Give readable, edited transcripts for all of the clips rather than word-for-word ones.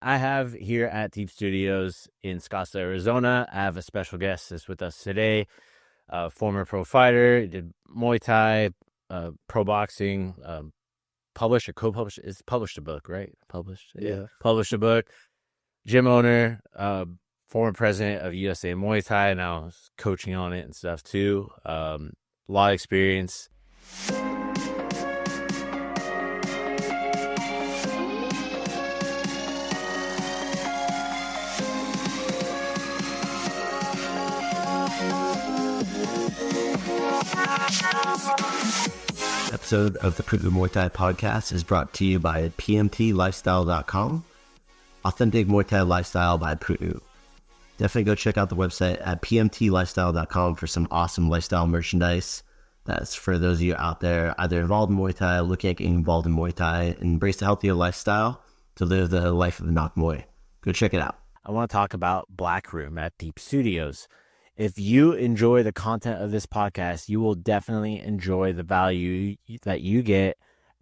I have here at Teep Studios in Scottsdale, Arizona, I have a special guest that's with us today. Former pro fighter, did Muay Thai, pro boxing, published or co-published. It's published a book, right? Published, Yeah. Published a book. Gym owner, former president of USA Muay Thai, now coaching on it and stuff too. A lot of experience. Episode of the Pu'u Muay Thai Podcast is brought to you by pmtlifestyle.com. Authentic Muay Thai lifestyle by Pu'u. Definitely go check out the website at pmtlifestyle.com for some awesome lifestyle merchandise. That's for those of you out there either involved in Muay Thai, looking at getting involved in Muay Thai, and embrace a healthier lifestyle to live the life of the Nok Muay. Go check it out. I want to talk about Black Room at Teep Studios. If you enjoy the content of this podcast, you will definitely enjoy the value that you get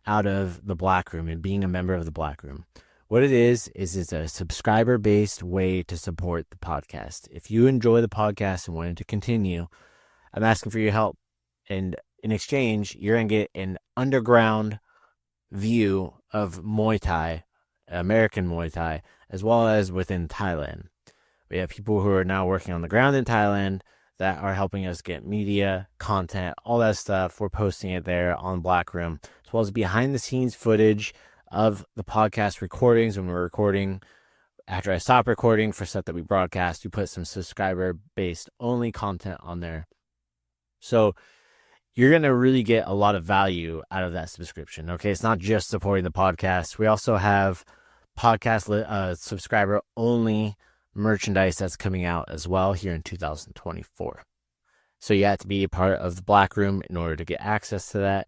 out of the Black Room and being a member of the Black Room. What it is it's a subscriber-based way to support the podcast. If you enjoy the podcast and want it to continue, I'm asking for your help. And in exchange, you're going to get an underground view of Muay Thai, American Muay Thai, as well as within Thailand. We have people who are now working on the ground in Thailand that are helping us get media, content, all that stuff. We're posting it there on Black Room, as well as behind the scenes footage of the podcast recordings when we're recording. After I stop recording for stuff that we broadcast, we put some subscriber-based only content on there. So you're going to really get a lot of value out of that subscription. Okay, it's not just supporting the podcast. We also have podcast subscriber-only merchandise that's coming out as well here in 2024. So you have to be a part of the Black Room in order to get access to that.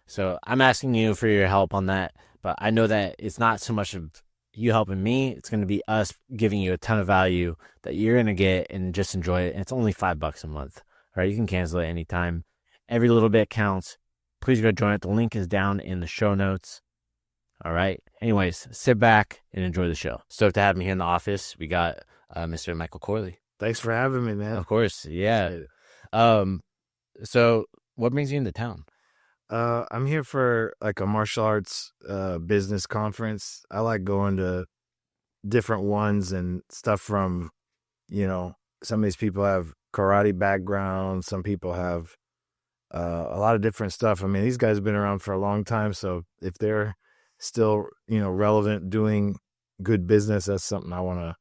So I'm asking you for your help on that, but I know that it's not so much of you helping me. It's going to be us giving you a ton of value that you're going to get and just enjoy it. And it's only $5 a month. All right, you can cancel it anytime. Every little bit counts. Please go join it. The link is down in the show notes. All right. Anyways, sit back and enjoy the show. Stoked to have me here in the office. We got Mr. Michael Corley. Thanks for having me, man. Of course. Yeah. So what brings you into town? I'm here for like a martial arts business conference. I like going to different ones and stuff from, some of these people have karate background. Some people have a lot of different stuff. I mean, these guys have been around for a long time. So if they're still, relevant, doing good business, that's something I want to,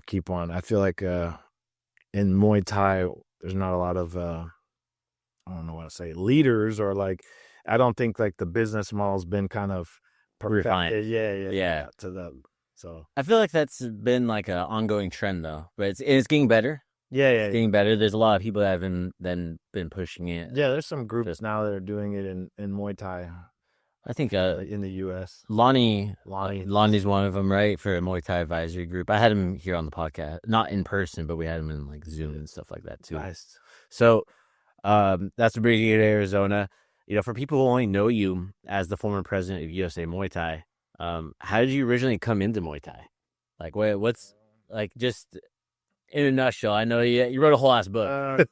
keep on. I feel like in Muay Thai, there's not a lot of, I don't know what to say, leaders, or like, I don't think like the business model's been kind of refined. Yeah. To them. So I feel like that's been like an ongoing trend though, but it's getting better. Yeah. It's getting better. There's a lot of people that have been pushing it. Yeah, there's some groups now that are doing it in Muay Thai. I think in the U.S. Lonnie's one of them, right? For a Muay Thai advisory group. I had him here on the podcast, not in person, but we had him in like Zoom and stuff like that too. Nice. So that's the bridge to Arizona. For people who only know you as the former president of USA Muay Thai, how did you originally come into Muay Thai? Like, what's like just in a nutshell? I know you wrote a whole ass book.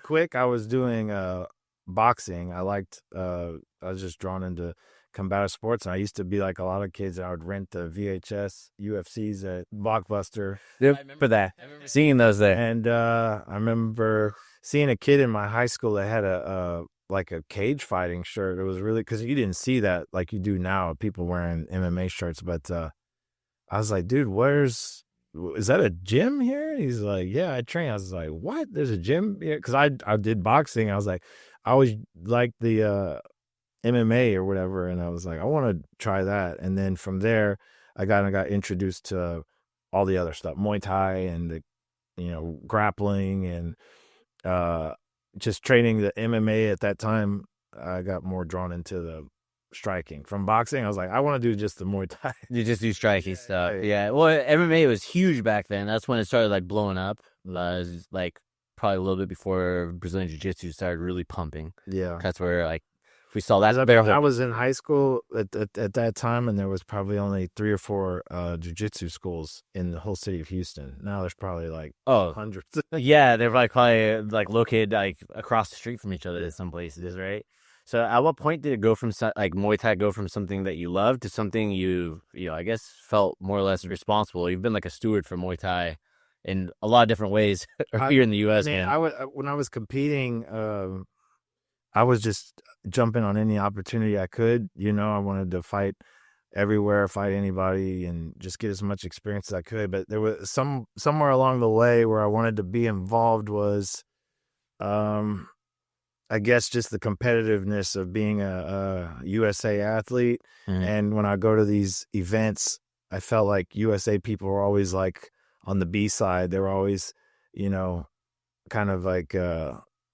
Quick, I was doing boxing. I was just drawn into combative sports, and I used to be like a lot of kids. I would rent the VHS UFCs at Blockbuster. Yep. I remember that. Seeing those there. And I remember seeing a kid in my high school that had a cage fighting shirt. It was really, because you didn't see that like you do now, people wearing MMA shirts. But I was like, dude, is that a gym here? He's like, yeah, I train. I was like, what? There's a gym here? Because I did boxing. I was like, I always liked the MMA or whatever, and I was like, I want to try that. And then from there, I got introduced to all the other stuff, Muay Thai and the grappling and just training the MMA at that time. I got more drawn into the striking. From boxing, I was like, I want to do just the Muay Thai. You just do striking stuff. Yeah. Well, MMA was huge back then. That's when it started like blowing up. It was like probably a little bit before Brazilian Jiu-Jitsu started really pumping. Yeah. That's where like we saw that. I was in high school at that time, and there was probably only 3 or 4 jiu-jitsu schools in the whole city of Houston. Now there's probably like hundreds. Yeah, they're like probably like located like across the street from each other in some places, right? So at what point did it go from like Muay Thai go from something that you loved to something you I guess felt more or less responsible? You've been like a steward for Muay Thai in a lot of different ways here in the U.S. Man, when I was competing, I was just jumping on any opportunity I could. I wanted to fight everywhere, fight anybody, and just get as much experience as I could. But there was somewhere along the way where I wanted to be involved was, I guess, just the competitiveness of being a USA athlete. Mm-hmm. And when I go to these events, I felt like USA people were always like on the B side. They were always, kind of like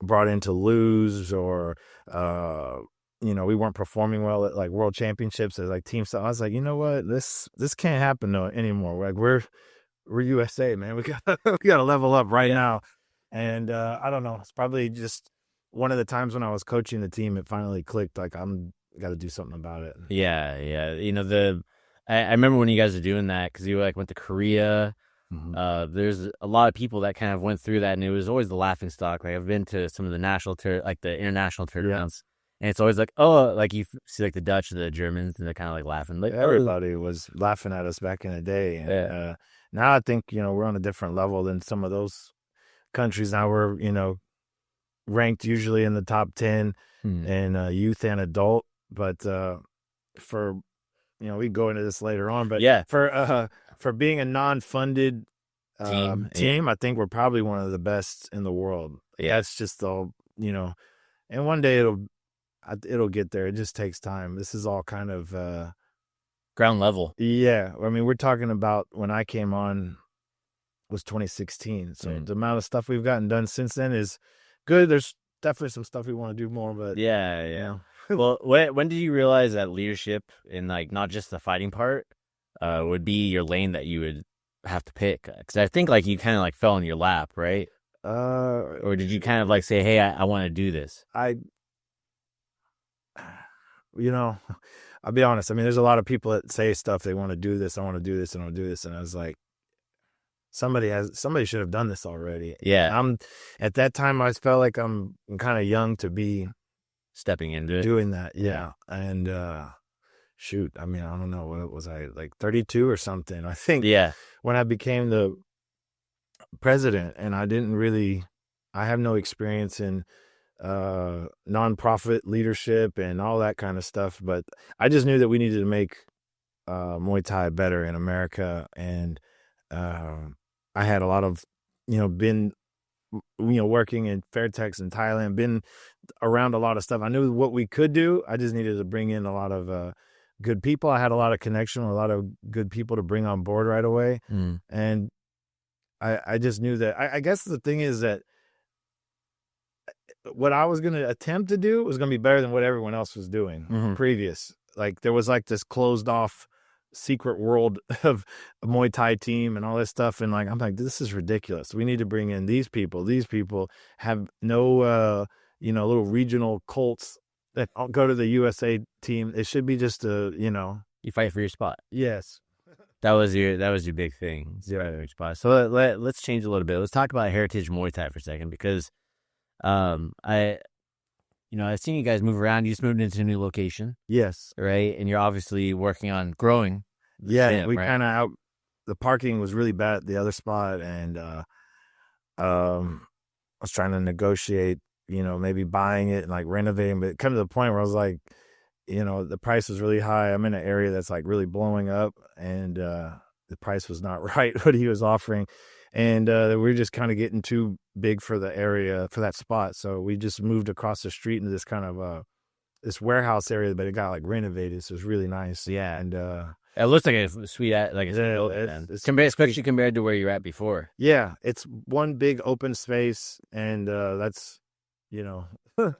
brought in to lose, or we weren't performing well at like world championships as like team stuff. I was like, you know what, this can't happen anymore. Like we're USA, man. We gotta level up right now. And I don't know, it's probably just one of the times when I was coaching the team, it finally clicked. Like I'm got to do something about it. Yeah. I remember when you guys were doing that, because you like went to Korea. Mm-hmm. There's a lot of people that kind of went through that, and it was always the laughing stock. Like I've been to some of the the international tournaments, and it's always like, oh, like you see like the Dutch, the Germans, and they're kind of like laughing. Like everybody was laughing at us back in the day. And, now I think we're on a different level than some of those countries. Now we're ranked usually in the top 10 in youth and adult, but for we go into this later on, but for being a non-funded team, I think we're probably one of the best in the world. That's just and one day it'll get there. It just takes time. This is all kind of ground level. Yeah, I mean, we're talking about when I came on was 2016, so the amount of stuff we've gotten done since then is good. There's definitely some stuff we want to do more, but Well, when did you realize that leadership in like not just the fighting part would be your lane that you would have to pick? Because I think like you kind of like fell in your lap, right? Or did you kind of like say, hey, I want to do this? I'll be honest. I mean, there's a lot of people that say stuff. They want to do this. I want to do this, and I'll do this. And I was like, somebody should have done this already. Yeah. At that time, I felt like I'm kind of young to be stepping into it, doing that. Yeah. And shoot, I mean, I don't know, what was I, like 32 or something, I think. Yeah. When I became the president, and I have no experience in nonprofit leadership and all that kind of stuff, but I just knew that we needed to make Muay Thai better in America. And I had a lot of been working in Fairtex in Thailand, been around a lot of stuff. I knew what we could do. I just needed to bring in a lot of good people. I had a lot of connection with a lot of good people to bring on board right away. And I just knew that I guess the thing is that what I was going to attempt to do was going to be better than what everyone else was doing previous. Like there was like this closed off secret world of a Muay Thai team and all this stuff. And like, I'm like, this is ridiculous. We need to bring in these people. These people have no, little regional cults that go to the USA team. It should be just you fight for your spot. Yes. That was your big thing. Your spot. So let's change a little bit. Let's talk about Heritage Muay Thai for a second, because I've seen you guys move around. You just moved into a new location. Yes. Right. And you're obviously working on growing. Yeah. We kind of the parking was really bad at the other spot. And I was trying to negotiate, maybe buying it and like renovating, but it come to the point where I was like, the price was really high. I'm in an area that's like really blowing up, and the price was not right, what he was offering. And we were just kind of getting too big for the area, for that spot. So we just moved across the street into this kind of this warehouse area, but it got like renovated. So it was really nice. Yeah. And it looks like a sweet, especially compared to where you're at before. Yeah. It's one big open space, and that's,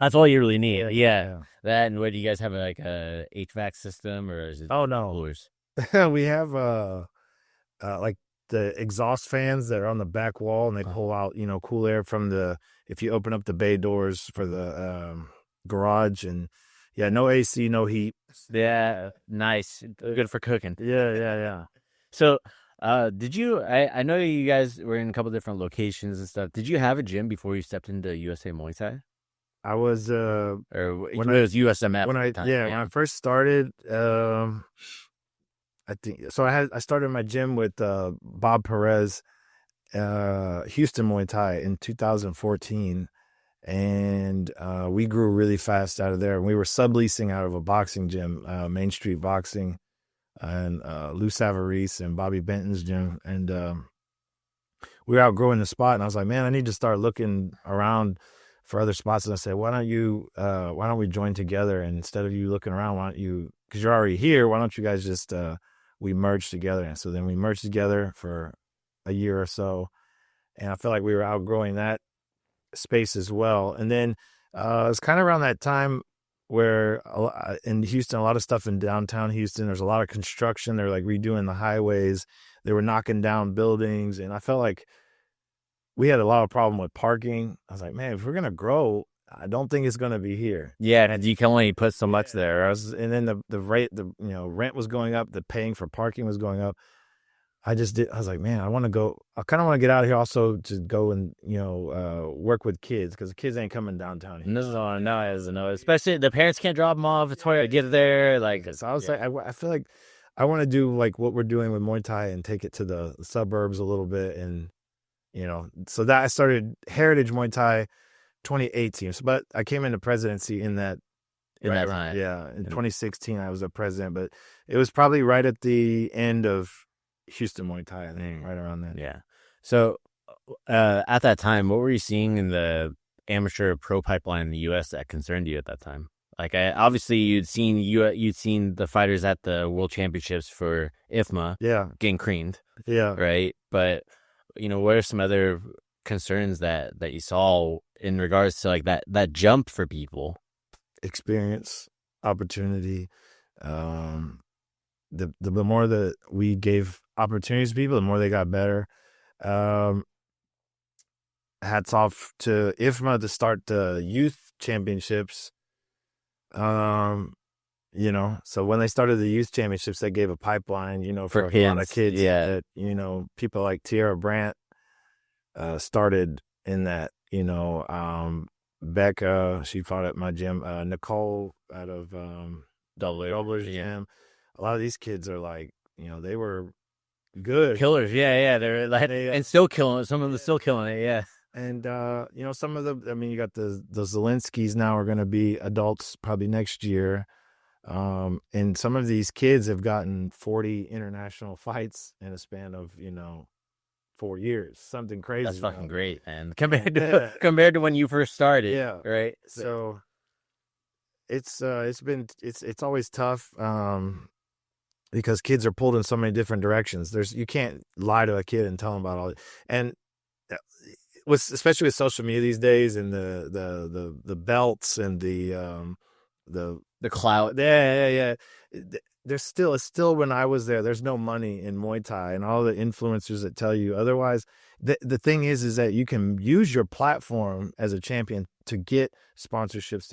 that's all you really need. Yeah. That, and what do you guys have, like a HVAC system, or is it? Oh, no. Coolers? We have like the exhaust fans that are on the back wall, and they pull out, cool air from if you open up the bay doors for the garage, and, Yeah, no AC, no heat. Yeah, nice. Good for cooking. Yeah. So, did you? I know you guys were in a couple different locations and stuff. Did you have a gym before you stepped into USA Muay Thai, I was or when it was USMF? when at I the time? when I first started, I think so. I started my gym with Bob Perez, Houston Muay Thai in 2014, and we grew really fast out of there. And we were subleasing out of a boxing gym, Main Street Boxing, and Lou Savarese and Bobby Benton's gym, and we were outgrowing the spot. And I was like, man, I need to start looking around for other spots. And I said, why don't we join together? And instead of you looking around, why don't you, because you're already here, why don't you guys just we merged together? And so then we merged together for a year or so, and I felt like we were outgrowing that space as well. And then it was kind of around that time where in Houston, a lot of stuff in downtown Houston, there's a lot of construction. They're like redoing the highways. They were knocking down buildings. And I felt like we had a lot of problem with parking. I was like, man, if we're going to grow, I don't think it's going to be here. Yeah, and you can only put so much there. And then the rate, rent was going up. The paying for parking was going up. I was like, man, I kind of want to get out of here also to go and, work with kids, because the kids ain't coming downtown here. No. Especially the parents can't drop them off. It's hard to get there. So I was like, I feel like I want to do like what we're doing with Muay Thai and take it to the suburbs a little bit. And, so that I started Heritage Muay Thai 2018. But I came into presidency in that time. Yeah. In 2016, I was a president, but it was probably right at the end of Houston Muay Thai, I think, right around then. Yeah. So at that time, what were you seeing in the amateur pro pipeline in the U.S. that concerned you at that time? Like, obviously, you'd seen the fighters at the World Championships for IFMA, getting creamed, right? But what are some other concerns that you saw in regards to like that jump for people? Experience, opportunity. The more that we gave opportunities to people, the more they got better. Hats off to IFMA to start the youth championships. So when they started the youth championships, they gave a pipeline, for a lot of kids. Yeah. That, people like Tierra Brandt started in that, Becca, she fought at my gym. Nicole out of Doubler's gym. A lot of these kids are like, they were good killers. Yeah. They're like, and still killing it. Some of them are still killing it. Yeah. And, some of you got the Zelinskis now are going to be adults probably next year. And some of these kids have gotten 40 international fights in a span of, 4 years, something crazy. That's fucking great, man. Compared to when you first started. Yeah. Right. So it's always tough. Because kids are pulled in so many different directions. You can't lie to a kid and tell them about all it. And especially with social media these days, and the belts and the clout. Yeah. It's still when I was there's no money in Muay Thai, and all the influencers that tell you otherwise. The thing is that you can use your platform as a champion to get sponsorships,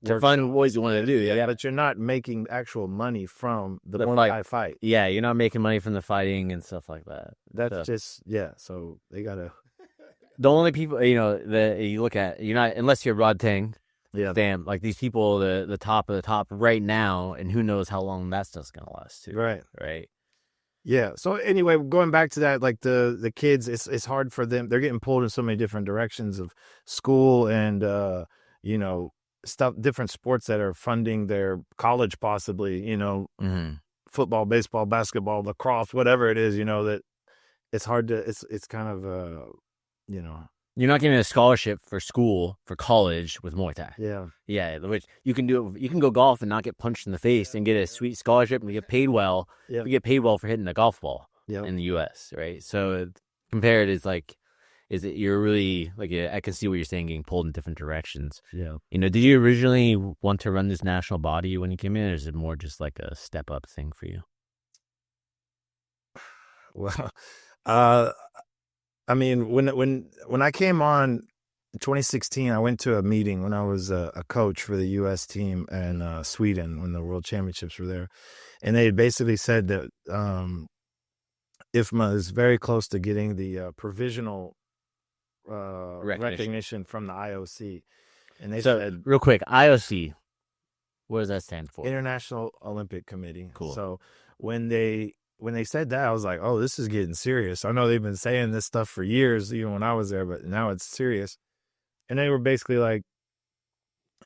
to find ways you want to do. Yeah. But you're not making actual money from the Muay Thai fight. Yeah, you're not making money from the fighting and stuff like that. That's so they gotta. The only people, that you look at, you're not, unless you're Rod Tang. Yeah. Damn, like these people, the top of the top right now, and who knows how long that stuff's going to last too. Right. Yeah. So anyway, going back to that, like the kids, it's hard for them. They're getting pulled in so many different directions of school and, different sports that are funding their college, possibly, football, baseball, basketball, lacrosse, whatever it is, that it's hard to, it's kind of, You're not getting a scholarship for school, for college with Muay Thai. Yeah. Yeah, which you can do. You can go golf and not get punched in the face and get a sweet scholarship and get paid well. Yeah. You get paid well for hitting a golf ball in the U.S., right? So compared, you're really, like, I can see what you're saying, getting pulled in different directions. Yeah. Did you originally want to run this national body when you came in, or is it more just like a step up thing for you? Well, when I came on, 2016, I went to a meeting when I was a coach for the U.S. team in Sweden when the World Championships were there. And they had basically said that IFMA is very close to getting the provisional recognition from the IOC. And they said, real quick, IOC, what does that stand for? International Olympic Committee. Cool. So when they said that, I was like, oh, this is getting serious. I know they've been saying this stuff for years, even when I was there, but now it's serious. And they were basically like,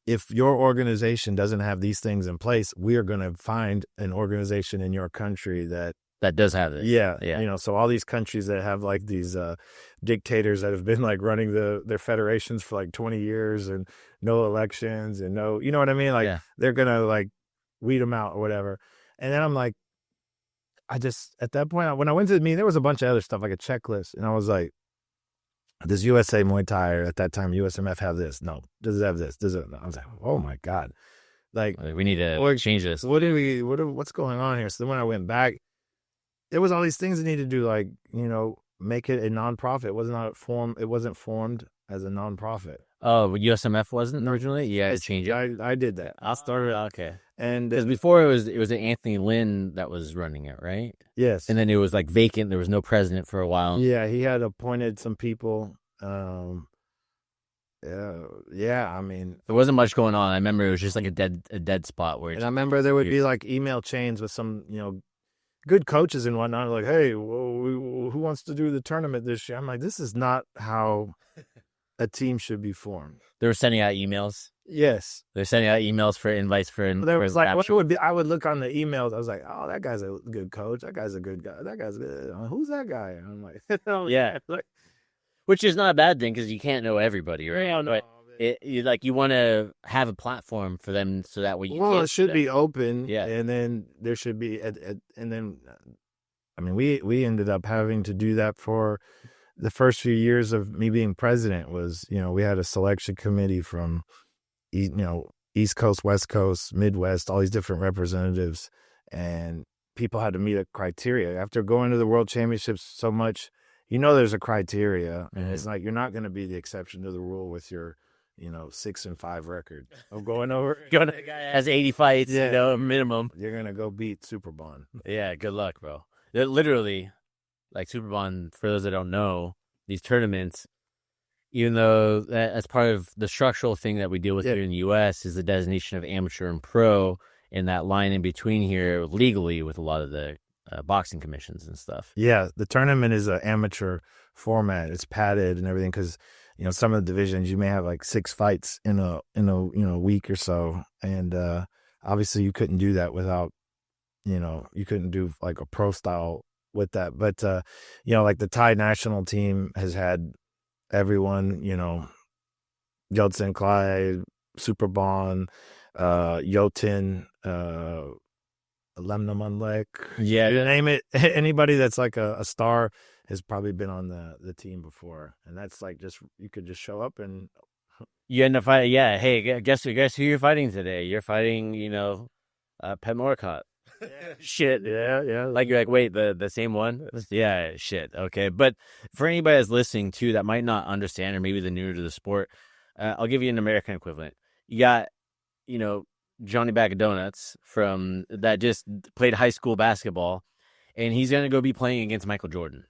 if your organization doesn't have these things in place, we are going to find an organization in your country that does have it. Yeah. You know, so all these countries that have like these dictators that have been like running their federations for like 20 years and no elections and no, you know what I mean? Like they're going to like weed them out or whatever. And then I'm like, at that point, when I went to the meeting, there was a bunch of other stuff, like a checklist. And I was like, does USA Muay Thai, or at that time, USMF have this? No. Does it have this? Does it? I was like, oh my God. Like, we need to change this. What's going on here? So then when I went back, there was all these things that needed to do, like, you know, make it a nonprofit. It wasn't formed as a nonprofit. Oh, USMF wasn't originally? Yeah, it changed it. I did that. I started. Okay. And because before it was Anthony Lynn that was running it, right? Yes. And then it was like vacant. There was no president for a while. Yeah, he had appointed some people. I mean, there wasn't much going on. I remember it was just like a dead spot where. And I remember there would be like email chains with some, you know, good coaches and whatnot. Like, hey, who wants to do the tournament this year? I'm like, this is not how a team should be formed. They were sending out emails. Yes, they're sending out emails for invites for. There was like, what it would be? I would look on the emails. I was like, oh, that guy's a good coach. That guy's a good guy. That guy's good. Who's that guy? And I'm like, yeah, like, which is not a bad thing because you can't know everybody, right? No, no. You want to have a platform for them so that way. It should be open. Yeah, and then there should be, and then, I mean, we ended up having to do that for the first few years of me being president. Was, you know, we had a selection committee from, you know, East Coast, West Coast, Midwest, all these different representatives, and people had to meet a criteria. After going to the World Championships so much, you know, there's a criteria, and it's like you're not going to be the exception to the rule with your, you know, 6-5 record of going over. The guy has 80 fights, you know, minimum. You're gonna go beat Superbond. Yeah, good luck, bro. They're literally, like Superbond. For those that don't know, these tournaments, even though as part of the structural thing that we deal with here in the U.S. is the designation of amateur and pro, and that line in between here legally with a lot of the boxing commissions and stuff. Yeah, the tournament is an amateur format. It's padded and everything because, you know, some of the divisions you may have like 6 fights in a week or so, and obviously you couldn't do that without, you know, you couldn't do like a pro style with that. But you know, like the Thai national team has had everyone, you know, Yeltsin Clyde, Superbond, Yotin, Lemna Munlek. Yeah, you name it. Anybody that's like a star has probably been on the team before, and that's like just you could just show up and you end up fighting. Yeah, hey, guess who you're fighting today? You're fighting, you know, Pet Moricott. Shit, yeah. Like you're like, wait, the same one? Yeah, shit. Okay, but for anybody that's listening too that might not understand, or maybe they're new to the sport, I'll give you an American equivalent. You got, you know, Johnny Bag of Donuts from that just played high school basketball, and he's gonna go be playing against Michael Jordan.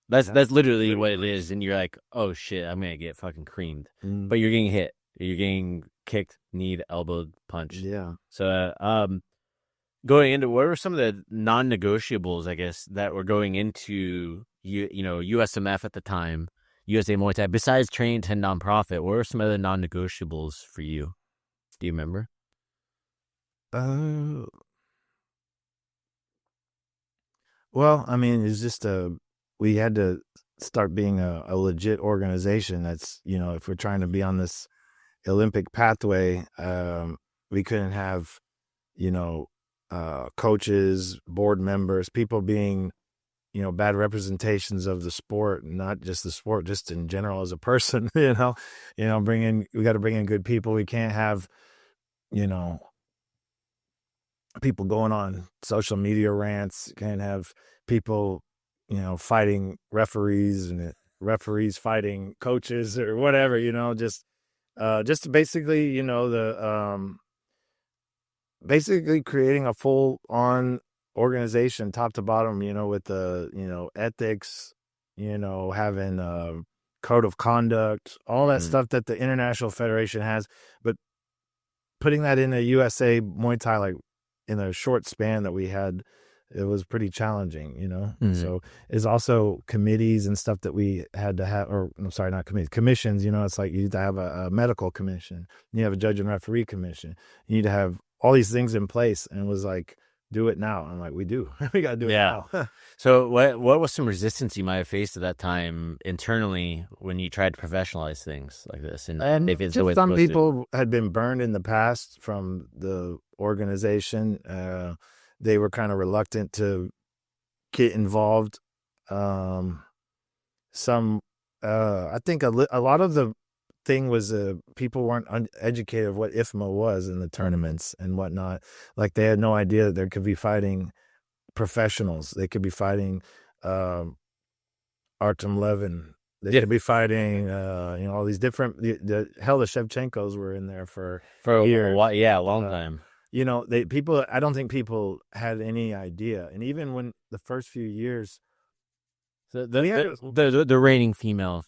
That's literally what it is, and you're like, oh shit, I'm gonna get fucking creamed. But you're getting hit, you're getting kicked, kneed, elbowed, punched. Yeah. So, going into, what were some of the non-negotiables, I guess, that were going into you know, USMF at the time, USA Muay Thai, besides training to nonprofit? What were some other non-negotiables for you? Do you remember? Well, I mean, it's just we had to start being a legit organization. That's, you know, if we're trying to be on this Olympic pathway, we couldn't have, you know, coaches, board members, people being, you know, bad representations of the sport, not just the sport, just in general as a person. We got to bring in good people. We can't have, you know, people going on social media rants. Can't have people, you know, fighting referees, and referees fighting coaches or whatever, just basically, basically creating a full on organization top to bottom, with the, ethics, having a code of conduct, all that stuff that the International Federation has, but putting that in a USA Muay Thai, like in a short span that we had, it was pretty challenging, So it's also committees and stuff that we had to have, or I'm sorry, not committees, commissions, it's like you need to have a medical commission, you have a judge and referee commission, you need to have all these things in place, and it was like, do it now. I'm like, we do. We got to do it now. So what was some resistance you might have faced at that time internally when you tried to professionalize things like this? And if it's just some people had been burned in the past from the organization. They were kind of reluctant to get involved. I think a lot of the thing was people weren't educated of what IFMA was in the tournaments and whatnot. Like they had no idea that there could be fighting professionals. They could be fighting Artem Levin. They could be fighting all these different. The Shevchenkos were in there for years. A long time. I don't think people had any idea. And even when the first few years, the reigning female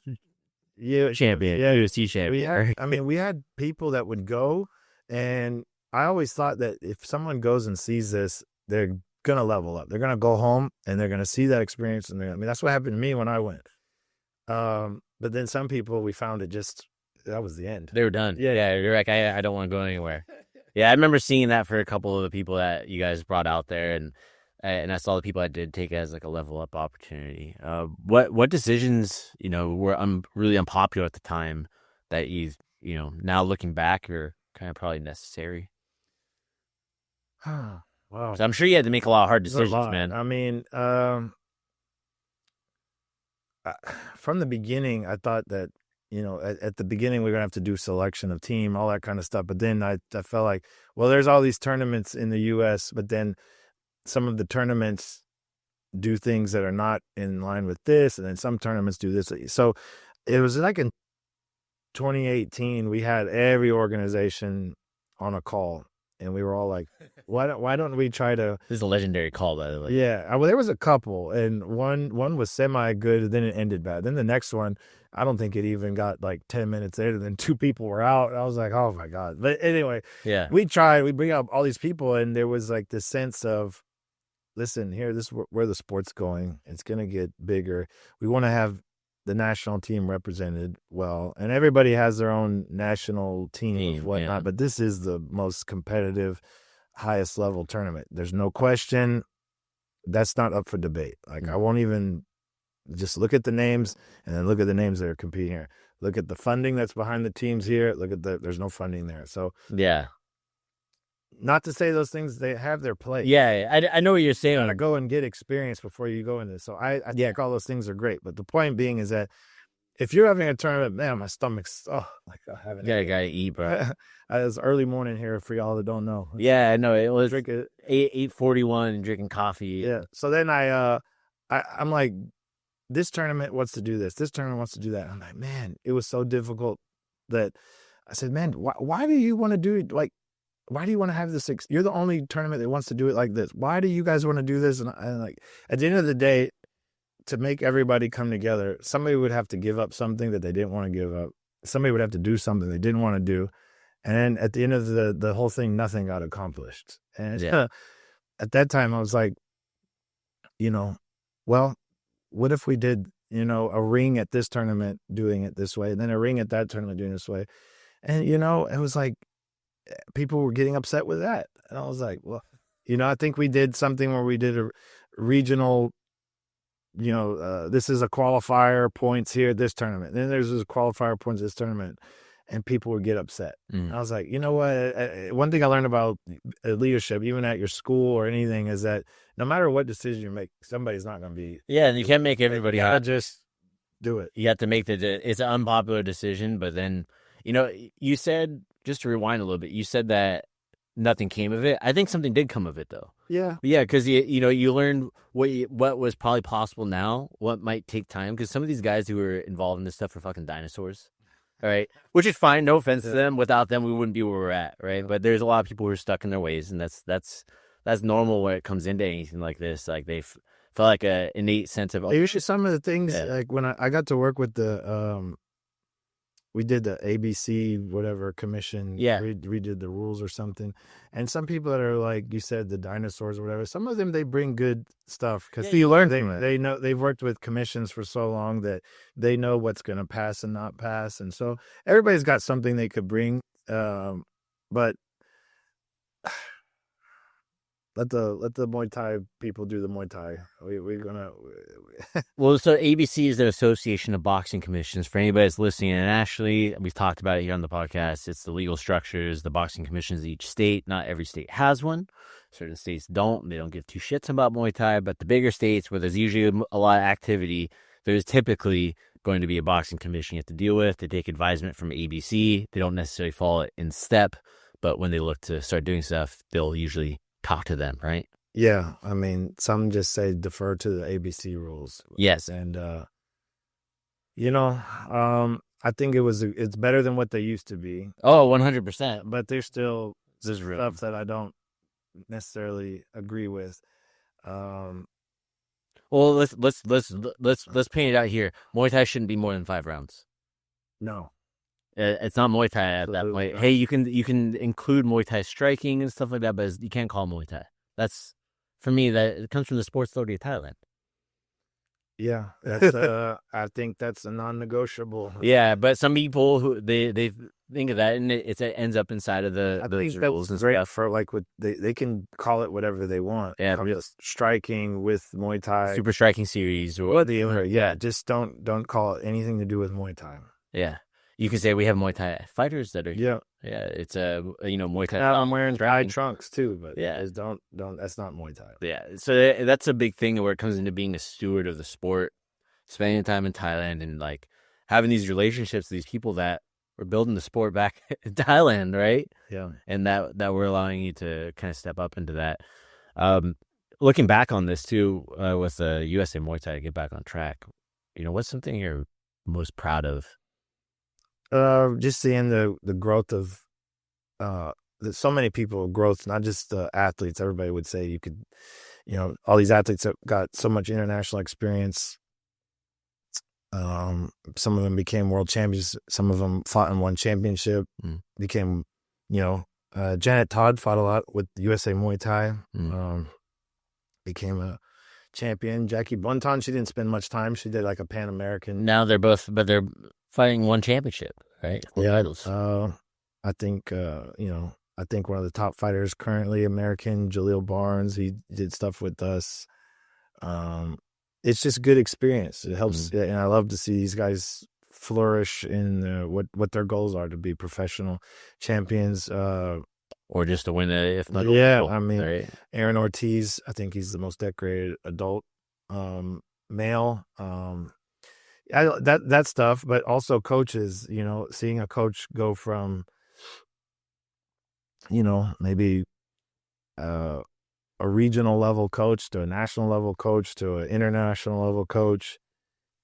champion, UFC champion. We had people that would go, and I always thought that if someone goes and sees this, they're gonna level up. They're gonna go home and they're gonna see that experience, and that's what happened to me when I went. But then some people, we found that was the end. They were done. Yeah. You're like, I don't want to go anywhere. Yeah, I remember seeing that for a couple of the people that you guys brought out there, and I saw the people that did take it as like a level up opportunity. What decisions were really unpopular at the time that you now looking back are kind of probably necessary? Wow, so I'm sure you had to make a lot of hard decisions, man. I mean, from the beginning, I thought that at the beginning, we're going to have to do selection of team, all that kind of stuff. But then I felt like, well, there's all these tournaments in the U.S., but then some of the tournaments do things that are not in line with this, and then some tournaments do this. So it was like in 2018, we had every organization on a call, and we were all like, why don't we try to... This is a legendary call, by the way. Yeah. Well, there was a couple, and one was semi-good, and then it ended bad. Then the next one, I don't think it even got like 10 minutes in, and then 2 people were out. I was like, oh, my God. But anyway, we bring up all these people, and there was like this sense of, listen, this is where the sport's going. It's going to get bigger. We want to have the national team represented well, and everybody has their own national team of whatnot, but this is the most competitive, highest level tournament. There's no question. That's not up for debate. Like I won't even just look at the names and then look at the names that are competing here. Look at the funding that's behind the teams here. There's no funding there. So not to say those things, they have their place. Yeah, I know what you're saying. To go and get experience before you go into this. So I think all those things are great. But the point being is that if you're having a tournament, man, my stomach's I haven't. Yeah, gotta eat, bro. It's early morning here for y'all that don't know. Yeah, I know. It was 8:41 drinking coffee. Yeah. So then I'm like, this tournament wants to do this. This tournament wants to do that. I'm like, man, it was so difficult that I said, man, why do you want to do it? Like, why do you want to have this? You're the only tournament that wants to do it like this. Why do you guys want to do this? And like, at the end of the day, to make everybody come together, somebody would have to give up something that they didn't want to give up. Somebody would have to do something they didn't want to do. And then at the end of the whole thing, nothing got accomplished. And at that time, I was like, well, what if we did, a ring at this tournament doing it this way, and then a ring at that tournament doing it this way? And, it was like, people were getting upset with that. And I was like, well, I think we did something where we did a regional, this is a qualifier points here, this tournament. Then there's this qualifier points this tournament. And people would get upset. I was like, you know what? One thing I learned about leadership, even at your school or anything, is that no matter what decision you make, somebody's not going to be. Yeah, and you can't make everybody happy. Just do it. You have to make it's an unpopular decision, but then, you said, just to rewind a little bit, you said that nothing came of it. I think something did come of it though. Yeah. Yeah, because you learned what was probably possible now, what might take time. Because some of these guys who were involved in this stuff are fucking dinosaurs, all right? Which is fine. No offense to them. Without them, we wouldn't be where we're at, right? But there's a lot of people who are stuck in their ways, and that's normal when it comes into anything like this. Like they felt like a innate sense of. Usually, some of the things like when I got to work with we did the ABC whatever commission. Yeah, we did the rules or something, and some people that are like you said, the dinosaurs or whatever. Some of them they bring good stuff because you learn they from it. They know they've worked with commissions for so long that they know what's going to pass and not pass, and so everybody's got something they could bring. But let the Muay Thai people do the Muay Thai. We're gonna. Well, so ABC is the Association of Boxing Commissions. For anybody that's listening internationally, we've talked about it here on the podcast. It's the legal structures, the boxing commissions of each state. Not every state has one. Certain states don't. They don't give two shits about Muay Thai. But the bigger states, where there's usually a lot of activity, there's typically going to be a boxing commission you have to deal with. They take advisement from ABC. They don't necessarily follow it in step, but when they look to start doing stuff, they'll usually talk to them, right? Yeah, I mean, some just say defer to the ABC rules. Yes, and I think it's better than what they used to be. Oh, 100%. But there's still stuff that I don't necessarily agree with. Well, let's paint it out here. Muay Thai shouldn't be more than 5 rounds. No. It's not Muay Thai at that point. Hey, you can include Muay Thai striking and stuff like that, but you can't call Muay Thai. That's, for me, that it comes from the Sports Authority of Thailand. Yeah, that's I think that's a non-negotiable. Yeah, but some people who they think of that, and it ends up inside of the rules and stuff. For like they can call it whatever they want. Yeah, striking with Muay Thai, super striking series, or whatever. Yeah, just don't call it anything to do with Muay Thai. Yeah. You can say we have Muay Thai fighters that are it's Muay Thai. Now I'm wearing Thai trunks too, but don't that's not Muay Thai. Yeah, so that's a big thing where it comes into being a steward of the sport, spending time in Thailand and like having these relationships with these people that were building the sport back in Thailand, right? Yeah, and that we're allowing you to kind of step up into that. Looking back on this too, with USA Muay Thai to get back on track, what's something you're most proud of? Just seeing the growth of so many people growth, not just the athletes. Everybody would say you could, all these athletes that got so much international experience. Some of them became world champions. Some of them fought and won championship. Became, Janet Todd fought a lot with USA Muay Thai. Became a champion. Jackie Bunton, she didn't spend much time. She did like a Pan American. Now they're fighting one championship, right? Titles. I think I think one of the top fighters currently, American, Jaleel Barnes. He did stuff with us. It's just good experience. It helps, and I love to see these guys flourish in what their goals are, to be professional champions, or just to win if not. Yeah, I mean, right? Aaron Ortiz. I think he's the most decorated adult male. That stuff, but also coaches, seeing a coach go from, maybe a regional level coach to a national level coach to an international level coach.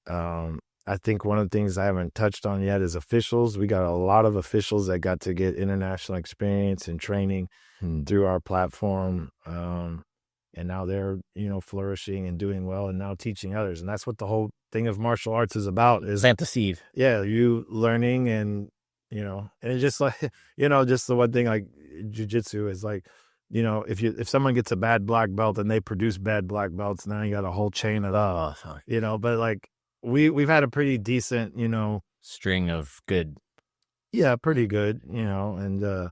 I think one of the things I haven't touched on yet is officials. We got a lot of officials that got to get international experience and training through our platform. And now they're, flourishing and doing well and now teaching others. And that's what the whole thing of martial arts is about, is plant the seed. Yeah, you learning and, and it's just like, just the one thing like jiu-jitsu is like, if someone gets a bad black belt and they produce bad black belts, now you got a whole chain of that, but like we've had a pretty decent, string of good. Yeah, pretty good, and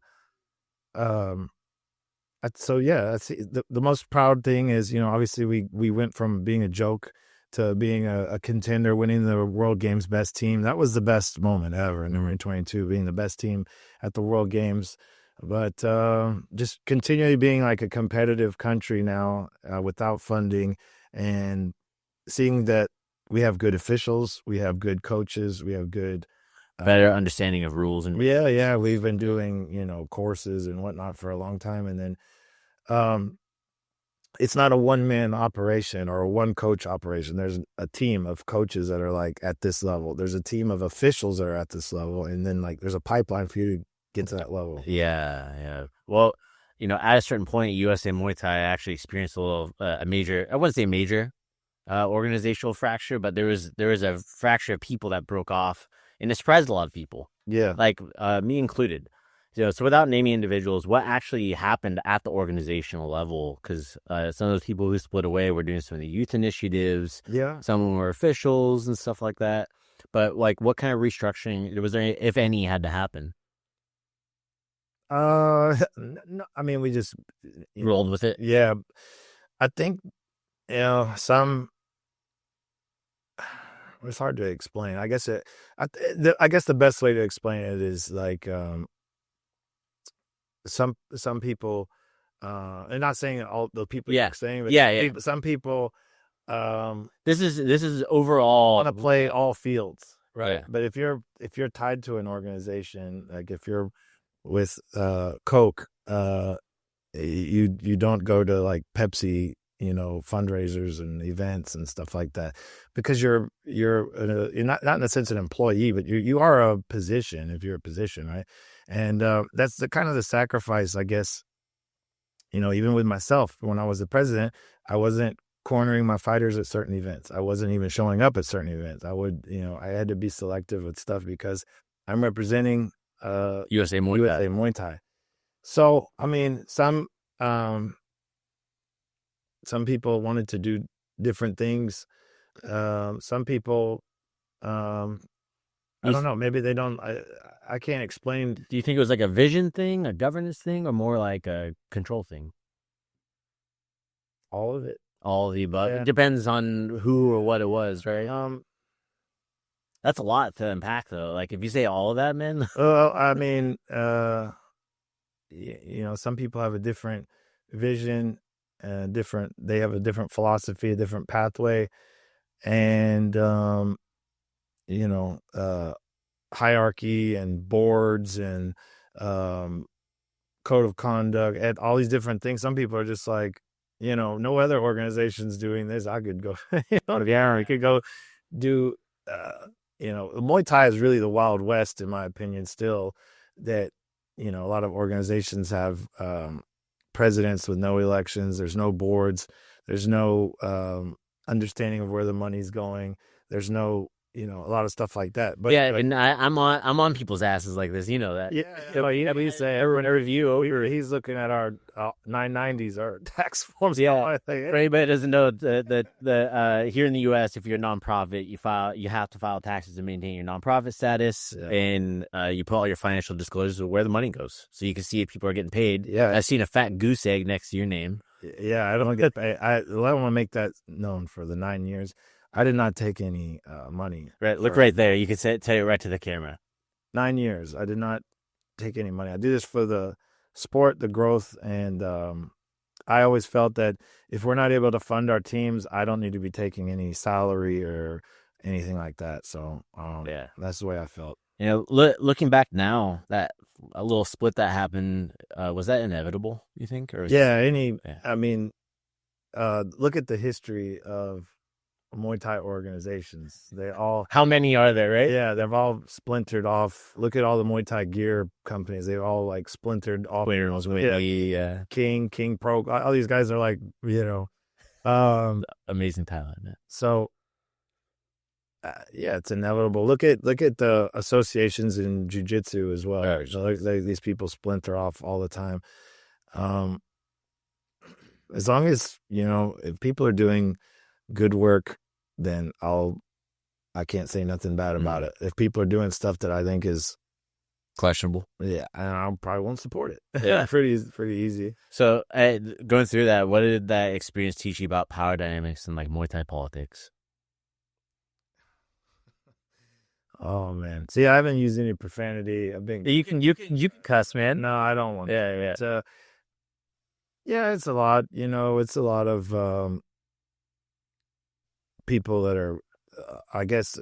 so yeah, that's the most proud thing is, obviously we went from being a joke to being a contender, winning the World Games best team. That was the best moment ever in number 22, being the best team at the World Games. But just continually being like a competitive country now without funding, and seeing that we have good officials, we have good coaches, we have good better understanding of rules and Yeah, we've been doing courses and whatnot for a long time, and then it's not a one-man operation or a one-coach operation. There's a team of coaches that are like at this level. There's a team of officials that are at this level, and then like there's a pipeline for you to get to that level. Yeah. Well, at a certain point, USA Muay Thai actually experienced a major, I wouldn't say major, organizational fracture, but there was a fracture of people that broke off, and it surprised a lot of people. Yeah. Like me included. So without naming individuals, what actually happened at the organizational level? Because some of those people who split away were doing some of the youth initiatives. Yeah. Some of them were officials and stuff like that. But like, what kind of restructuring was there, if any, had to happen? No, I mean, we just rolled with it. Yeah, I think some. It's hard to explain. I guess I guess the best way to explain it is like some people, and not saying all the people you're saying, but some people. This is overall want to play all fields, right? Yeah. But if you're tied to an organization, like if you're with Coke, you don't go to like Pepsi, fundraisers and events and stuff like that, because you're not in a sense an employee, but you are a position if you're a position, right? And that's the kind of the sacrifice, I guess. Even with myself, when I was the president, I wasn't cornering my fighters at certain events. I wasn't even showing up at certain events. I would, I had to be selective with stuff because I'm representing USA Muay Thai. So, I mean, some people wanted to do different things. Some people, I don't know, maybe they don't, I can't explain. Do you think it was like a vision thing, a governance thing, or more like a control thing? All of it. All of the above. Yeah. It depends on who or what it was, right? That's a lot to unpack, though. Like, if you say all of that, man. Well, I mean, some people have a different vision, they have a different philosophy, a different pathway, and, hierarchy and boards and code of conduct and all these different things. Some people are just like, no other organization's doing this. I could go, we could go do, Muay Thai is really the Wild West, in my opinion, still, that, a lot of organizations have presidents with no elections. There's no boards. There's no understanding of where the money's going. There's no, a lot of stuff like that. But yeah, and I'm on people's asses like this. You know that. Yeah. We say everyone review. He's looking at our 990s, our tax forms. Yeah. For anybody that doesn't know, the here in the U.S., if you're a nonprofit, you have to file taxes to maintain your nonprofit status, and you put all your financial disclosures of where the money goes, so you can see if people are getting paid. Yeah, I've seen a fat goose egg next to your name. Yeah, I don't get paid. I want to make that known. For the 9 years, I did not take any money. Right, look right there. You can tell it right to the camera. 9 years, I did not take any money. I do this for the sport, the growth, and I always felt that if we're not able to fund our teams, I don't need to be taking any salary or anything like that. So that's the way I felt. Looking back now, that a little split that happened, was that inevitable, you think? Or I mean, look at the history of Muay Thai organizations. They all, how many are there, right? Yeah, they've all splintered off. Look at all the Muay Thai gear companies. They've all like splintered off. King Pro. All these guys are like, amazing talent, man. So it's inevitable. Look at the associations in jiu-jitsu as well. These people splinter off all the time. As long as, if people are doing good work, then I can't say nothing bad about it. If people are doing stuff that I think is questionable, I probably won't support it. Yeah, pretty easy. So going through that, what did that experience teach you about power dynamics and like Muay Thai politics? Oh man, see, I haven't used any profanity. I've been. You can cuss, man. No, I don't want. Yeah. It's a lot. It's a lot of people that are, I guess,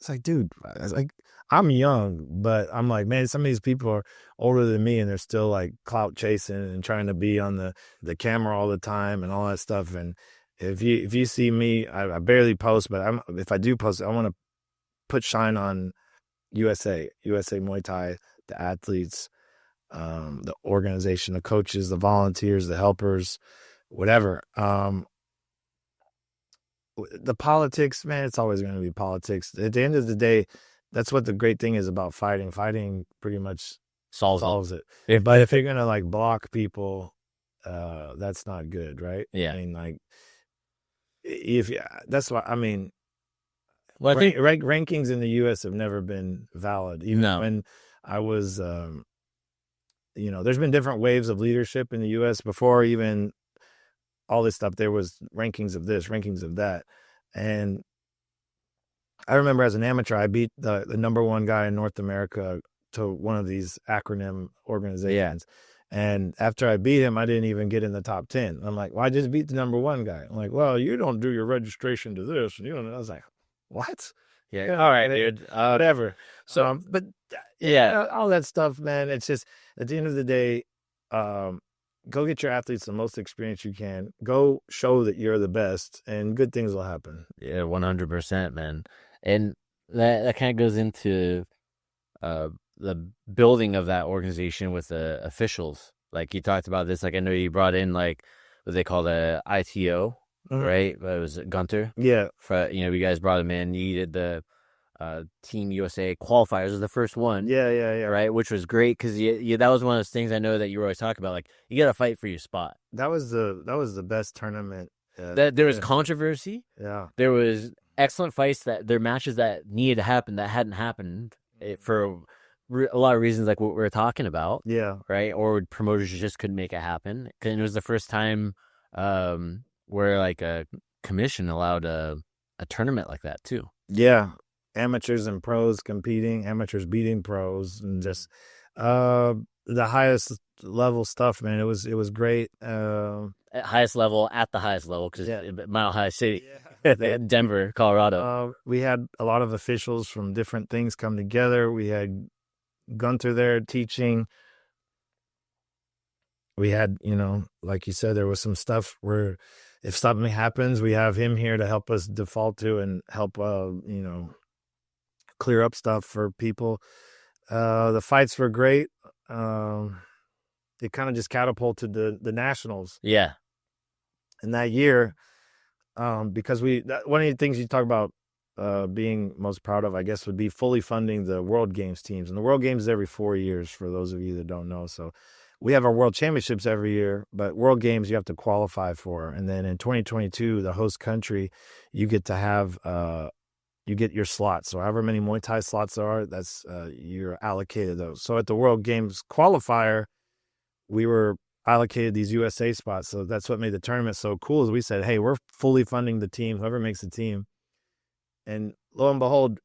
It's like, dude, it's like, I'm young, but I'm like, man, some of these people are older than me and they're still like clout chasing and trying to be on the camera all the time and all that stuff. And if you see me, I barely post, but if I do post, I want to put shine on USA Muay Thai, the athletes, the organization, the coaches, the volunteers, the helpers, whatever. The politics, man, it's always going to be politics. At the end of the day, that's what the great thing is about fighting. Fighting pretty much solves it. But if you're going to like block people, that's not good, right? Yeah. I mean, like, that's why, I mean, well, I think rankings in the U.S. have never been valid. Even when I was, there's been different waves of leadership in the U.S. before even all this stuff. There was rankings of this, rankings of that. And I remember as an amateur, I beat the number one guy in North America to one of these acronym organizations. Yeah. And after I beat him, I didn't even get in the top 10. I'm like, well, I just beat the number one guy. I'm like, well, you don't do your registration to this. And I was like, what? Yeah. All right, dude. Whatever. So, but yeah, all that stuff, man. It's just at the end of the day, go get your athletes the most experience you can. Go show that you're the best, and good things will happen. Yeah, 100%, man. And that kind of goes into the building of that organization with the officials. Like you talked about this. Like I know you brought in like what they call the ITO, right? It was Gunter. Yeah. You guys brought him in. You did the Team USA qualifiers was the first one. Yeah. Right, which was great because that was one of those things I know that you were always talking about. Like you got to fight for your spot. That was the best tournament. That there was controversy. Yeah, there was excellent fights there matches that needed to happen that hadn't happened for a lot of reasons, like what we were talking about. Yeah, right. Or promoters just couldn't make it happen. And it was the first time where like a commission allowed a tournament like that too. Yeah. Amateurs and pros competing, amateurs beating pros, and just the highest level stuff, man. It was great. At highest level, at the highest level, because it's Mile High City, Denver, Colorado. We had a lot of officials from different things come together. We had Gunter there teaching. We had, like you said, there was some stuff where if something happens, we have him here to help us default to and help, clear up stuff for people. The fights were great. It kind of just catapulted the nationals. Yeah. In that year, because one of the things you talk about being most proud of, I guess, would be fully funding the World Games teams. And the World Games is every 4 years, for those of you that don't know. So we have our World Championships every year, but World Games you have to qualify for. And then in 2022, the host country, you get to have you get your slots. So however many Muay Thai slots there are, that's you're allocated those. So at the World Games qualifier, we were allocated these USA spots. So that's what made the tournament so cool, is we said, hey, we're fully funding the team, whoever makes the team. And lo and behold,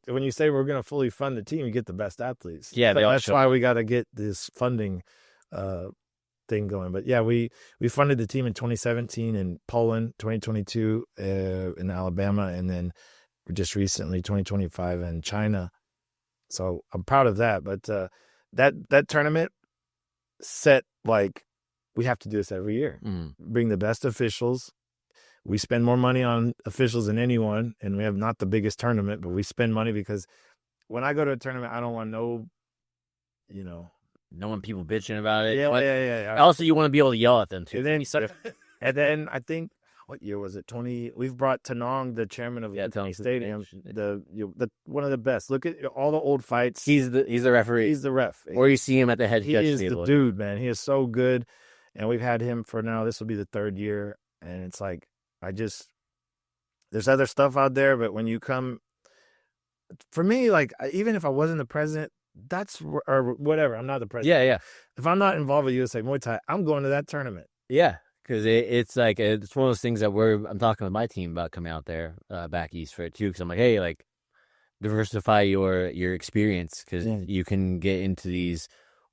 when you say we're going to fully fund the team, you get the best athletes. Yeah, that's why we got to get this funding thing going. But yeah, we funded the team in 2017 in Poland, 2022 in Alabama, and then just recently 2025 in China. So I'm proud of that. But that tournament set, like, we have to do this every year. Bring the best officials. We spend more money on officials than anyone, and we have not the biggest tournament, but we spend money because when I go to a tournament, I don't want no one people bitching about it. Yeah. Also, you want to be able to yell at them too. And then I think, what year was it? We've brought Tanong, the chairman of the stadium, one of the best. Look at all the old fights. He's the referee. He's the ref. Or you see him at the head judge table. He is the dude, man. He is so good. And we've had him for now. This will be the third year. And it's like, there's other stuff out there, but when you come, for me, like, even if I wasn't the president, or whatever, I'm not the president. Yeah. If I'm not involved with USA Muay Thai, I'm going to that tournament. Yeah. Because it's like, it's one of those things that I'm talking with my team about coming out there back east for it too. Because I'm like, hey, like, diversify your experience, because you can get into these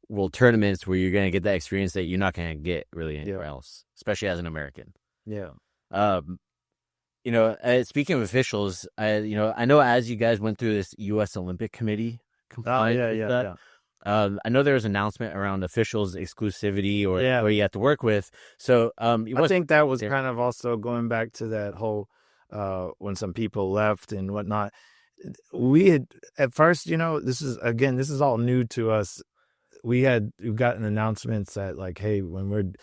world tournaments where you're going to get that experience that you're not going to get really anywhere else, especially as an American. Yeah. Speaking of officials, I know as you guys went through this U.S. Olympic Committee compliance with that, I know there was an announcement around officials exclusivity or you have to work with. So I think that was kind of also going back to that whole when some people left and whatnot. We had at first, this is all new to us. We've gotten announcements that like, hey, we're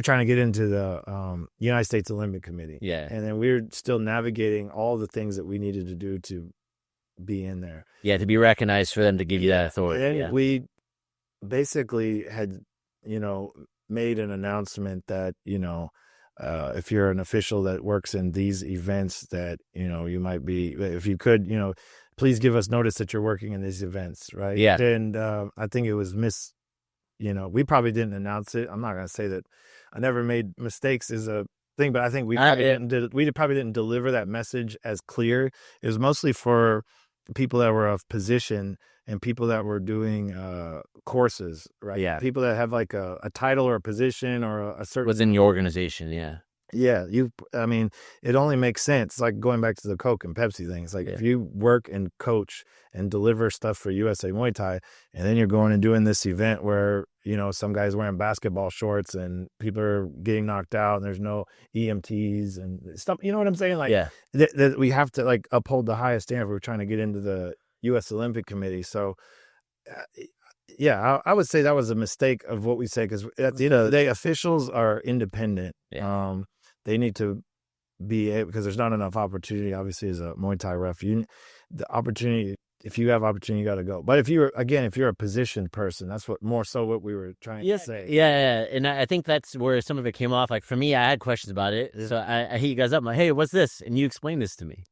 trying to get into the United States Olympic Committee. Yeah. And then we're still navigating all the things that we needed to do to be in there. Yeah, to be recognized for them to give you that authority. And we basically had, made an announcement that, if you're an official that works in these events that, you might be, if you could, please give us notice that you're working in these events, right? Yeah. And I think it was we probably didn't announce it. I'm not going to say that I never made mistakes is a thing, but I think we probably didn't deliver that message as clear. It was mostly for people that were of position and people that were doing courses, right? Yeah. People that have like a title or a position or a certain... Was in your organization, yeah. Yeah, it only makes sense. Like going back to the Coke and Pepsi things. Like if you work and coach and deliver stuff for USA Muay Thai, and then you're going and doing this event where, some guy's wearing basketball shorts and people are getting knocked out and there's no EMTs and stuff. You know what I'm saying? Like, that we have to like uphold the highest standard if we're trying to get into the U.S. Olympic Committee. So, I would say that was a mistake of what we say because at the end of the day, officials are independent. Yeah. They need to be able, because there's not enough opportunity. Obviously, as a Muay Thai ref, if you have opportunity, you got to go. But if you're a positioned person, that's what we were trying to say. Yeah. And I think that's where some of it came off. Like for me, I had questions about it. Yeah. So I hit you guys up. I'm like, hey, what's this? And you explained this to me.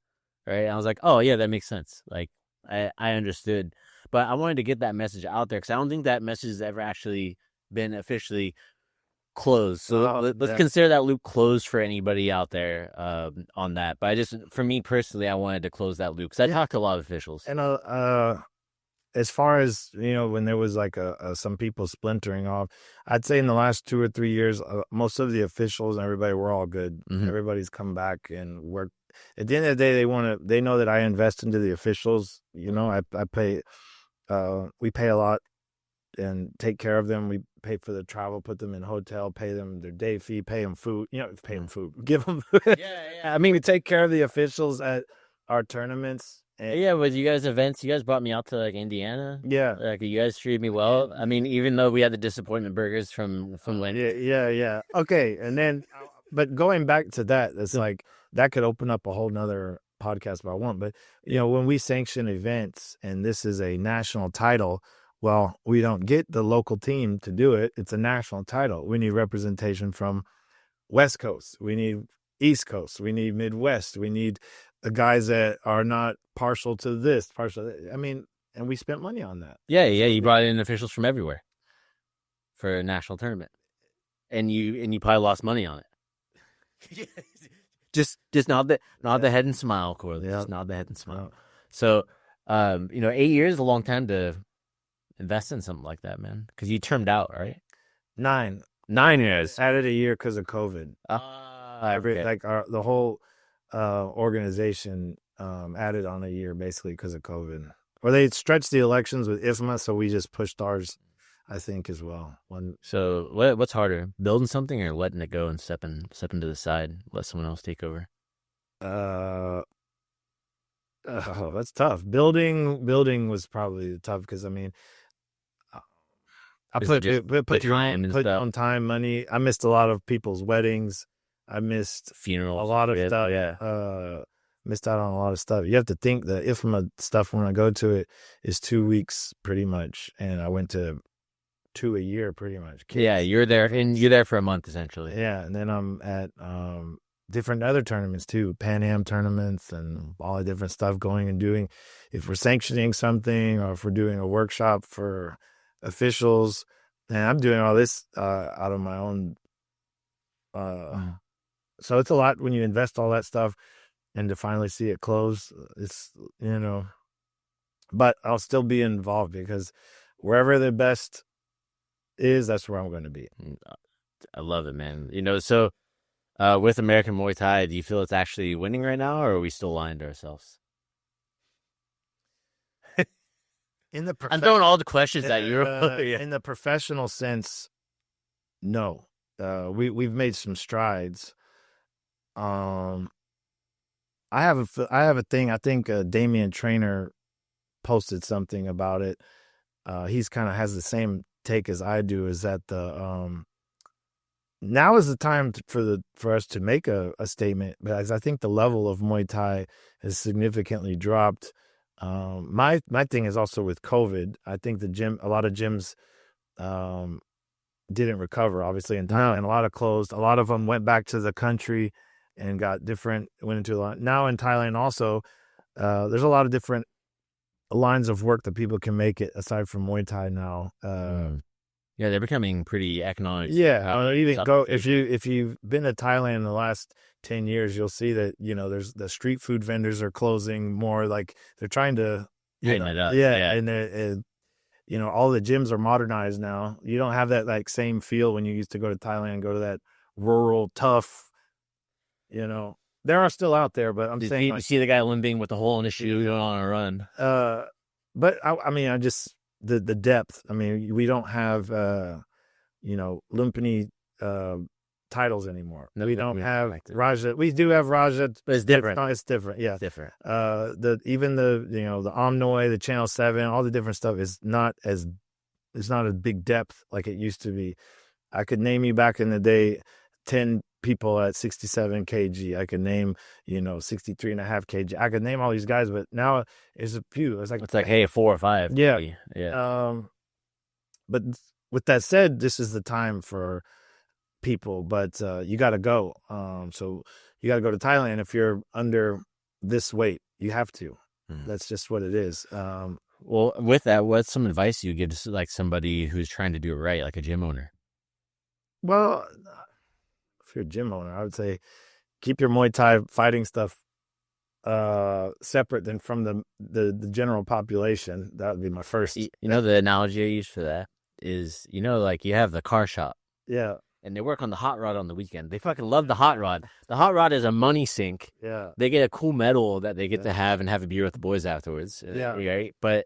Right. And I was like, oh, yeah, that makes sense. Like I understood. But I wanted to get that message out there because I don't think that message has ever actually been officially closed. So let's consider that loop closed for anybody out there on that. But for me personally, I wanted to close that loop because I talked to a lot of officials. And as far as, when there was like some people splintering off, I'd say in the last 2 or 3 years, most of the officials and everybody were all good. Mm-hmm. Everybody's come back and worked. At the end of the day, they know that I invest into the officials. I pay, we pay a lot and take care of them. We pay for the travel, put them in hotel, pay them their day fee, pay them food, pay them food, give them. Yeah. I mean, we take care of the officials at our tournaments. With you guys' events, you guys brought me out to like Indiana. Yeah. Like you guys treated me well. I mean, even though we had the disappointment burgers from when. Yeah. Okay. And then, but going back to that, it's like, that could open up a whole nother podcast if I want. But, when we sanction events and this is a national title, well, we don't get the local team to do it. It's a national title. We need representation from West Coast. We need East Coast. We need Midwest. We need the guys that are not partial to this, I mean, and we spent money on that. Yeah. You brought in officials from everywhere for a national tournament. And you probably lost money on it. Just nod the head and smile, Corley. Just nod the head and smile. So, 8 years is a long time to invest in something like that, man. Because you termed out, right? 9 years. Added a year because of COVID. Okay. Like the whole organization added on a year basically because of COVID. Or they stretched the elections with IFMA, so we just pushed ours, I think, as well. So what's harder, building something or letting it go and stepping to the side, let someone else take over? That's tough. Building was probably tough because I mean, I put on time, money. I missed a lot of people's weddings. I missed funerals, a lot of stuff. Yeah. Missed out on a lot of stuff. You have to think the IFMA stuff when I go to it is 2 weeks pretty much, and I went to 2 a year pretty much. Kids. Yeah, you're there for a month essentially. Yeah, and then I'm at different other tournaments too, Pan Am tournaments and all the different stuff going and doing. If we're sanctioning something or if we're doing a workshop for officials, and I'm doing all this out of my own. So it's a lot when you invest all that stuff and to finally see it close. It's, but I'll still be involved because wherever the best is, that's where I'm going to be. I love it, man. So With American Muay Thai, do you feel it's actually winning right now, or are we still lying to ourselves? I'm throwing all the questions at you. In the professional sense, no. We've made some strides. I have a thing. I think Damian Trainer posted something about it. He's kind of has the same take as I do. Is that now is the time for us to make a statement, because I think the level of Muay Thai has significantly dropped. My thing is also with COVID. I think a lot of gyms didn't recover, obviously, in Thailand. A lot of closed. A lot of them went back to the country and went into a lot. Now in Thailand also, there's a lot of different lines of work that people can make it aside from Muay Thai now. Yeah, they're becoming pretty economic. Yeah, even go if you've been to Thailand in the last 10 years, you'll see that there's the street food vendors are closing more. Like they're trying to tighten it up. Yeah, and all the gyms are modernized now. You don't have that like same feel when you used to go to Thailand, go to that rural tough. There are still out there, but I'm saying you see the guy limping with the hole in his shoe going on a run. But I just the depth. I mean, we don't have Lumpini titles anymore. No, we don't have Raja. We do have Raja, but it's different. It's different. Yeah, it's different. The Omnoy, the Channel 7, all the different stuff is not as big depth like it used to be. I could name you back in the day 10 people at 67 kg. I could name 63.5 kg. I could name all these guys, but now it's a few. It's like hey, 4 or 5. Yeah. But with that said, this is the time for people, but you got to go. So you got to go to Thailand if you're under this weight. You have to. That's just what it is. Well, with that, what's some advice you give to like somebody who's trying to do it right, like a gym owner? Well, if you're a gym owner, I would say keep your Muay Thai fighting stuff separate than from the general population. That would be my first. The analogy I use for that is, like you have the car shop. Yeah. And they work on the hot rod on the weekend. They fucking love the hot rod. The hot rod is a money sink. Yeah. They get a cool medal that they get to have and have a beer with the boys afterwards. Yeah. Right? But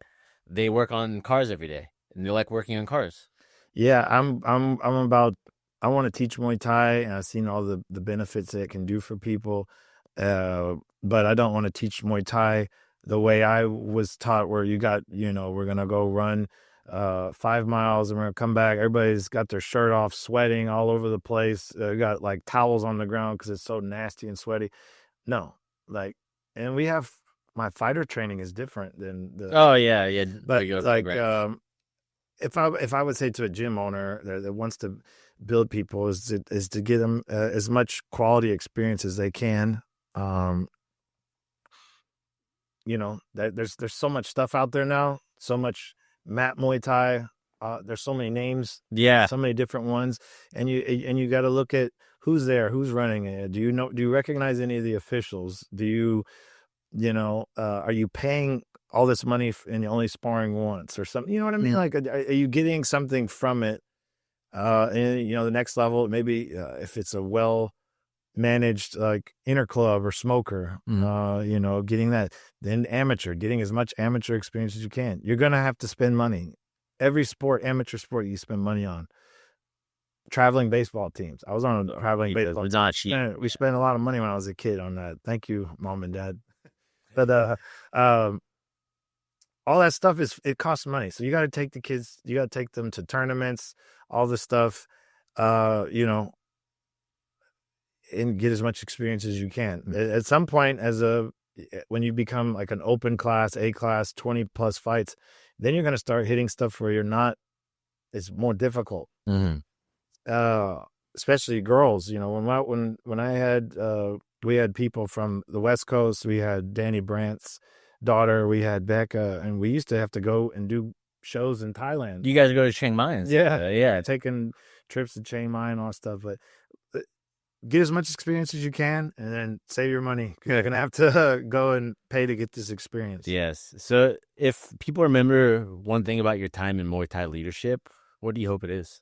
they work on cars every day. And they like working on cars. Yeah, I'm about, I want to teach Muay Thai, and I've seen all the benefits that it can do for people. But I don't want to teach Muay Thai the way I was taught, where you got, we're going to go run 5 miles and we're going to come back. Everybody's got their shirt off, sweating all over the place. Got like towels on the ground because it's so nasty and sweaty. No, and we have, my fighter training is different than the. Oh, yeah. But if I would say to a gym owner that wants to build people is to give them as much quality experience as they can. There's so much stuff out there now, so much mat Muay Thai. There's so many names, so many different ones, and you got to look at who's there, who's running it. Do you recognize any of the officials? Do you are you paying all this money and you're only sparring once or something? You know what I mean? Like, are you getting something from it? And the next level, maybe if it's a well managed like inner club or smoker, getting that. Then getting as much amateur experience as you can. You're gonna have to spend money. Every amateur sport, you spend money on. Traveling baseball teams. I was on a traveling baseball. It's not cheap. We spent a lot of money when I was a kid on that. Thank you, Mom and Dad. But all that stuff it costs money. So you got to take the kids. You got to take them to tournaments. All this stuff. And get as much experience as you can. At some point, when you become like an open class, A class, 20 plus fights, then you're going to start hitting stuff where it's more difficult. Mm-hmm. Especially girls, when I had, we had people from the West Coast, we had Danny Brandt's daughter, we had Becca, and we used to have to go and do shows in Thailand. You guys go to Chiang Mai and stuff. Yeah. Taking trips to Chiang Mai and all that stuff, but get as much experience as you can, and then save your money. You're going to have to go and pay to get this experience. Yes. So if people remember one thing about your time in Muay Thai leadership, what do you hope it is?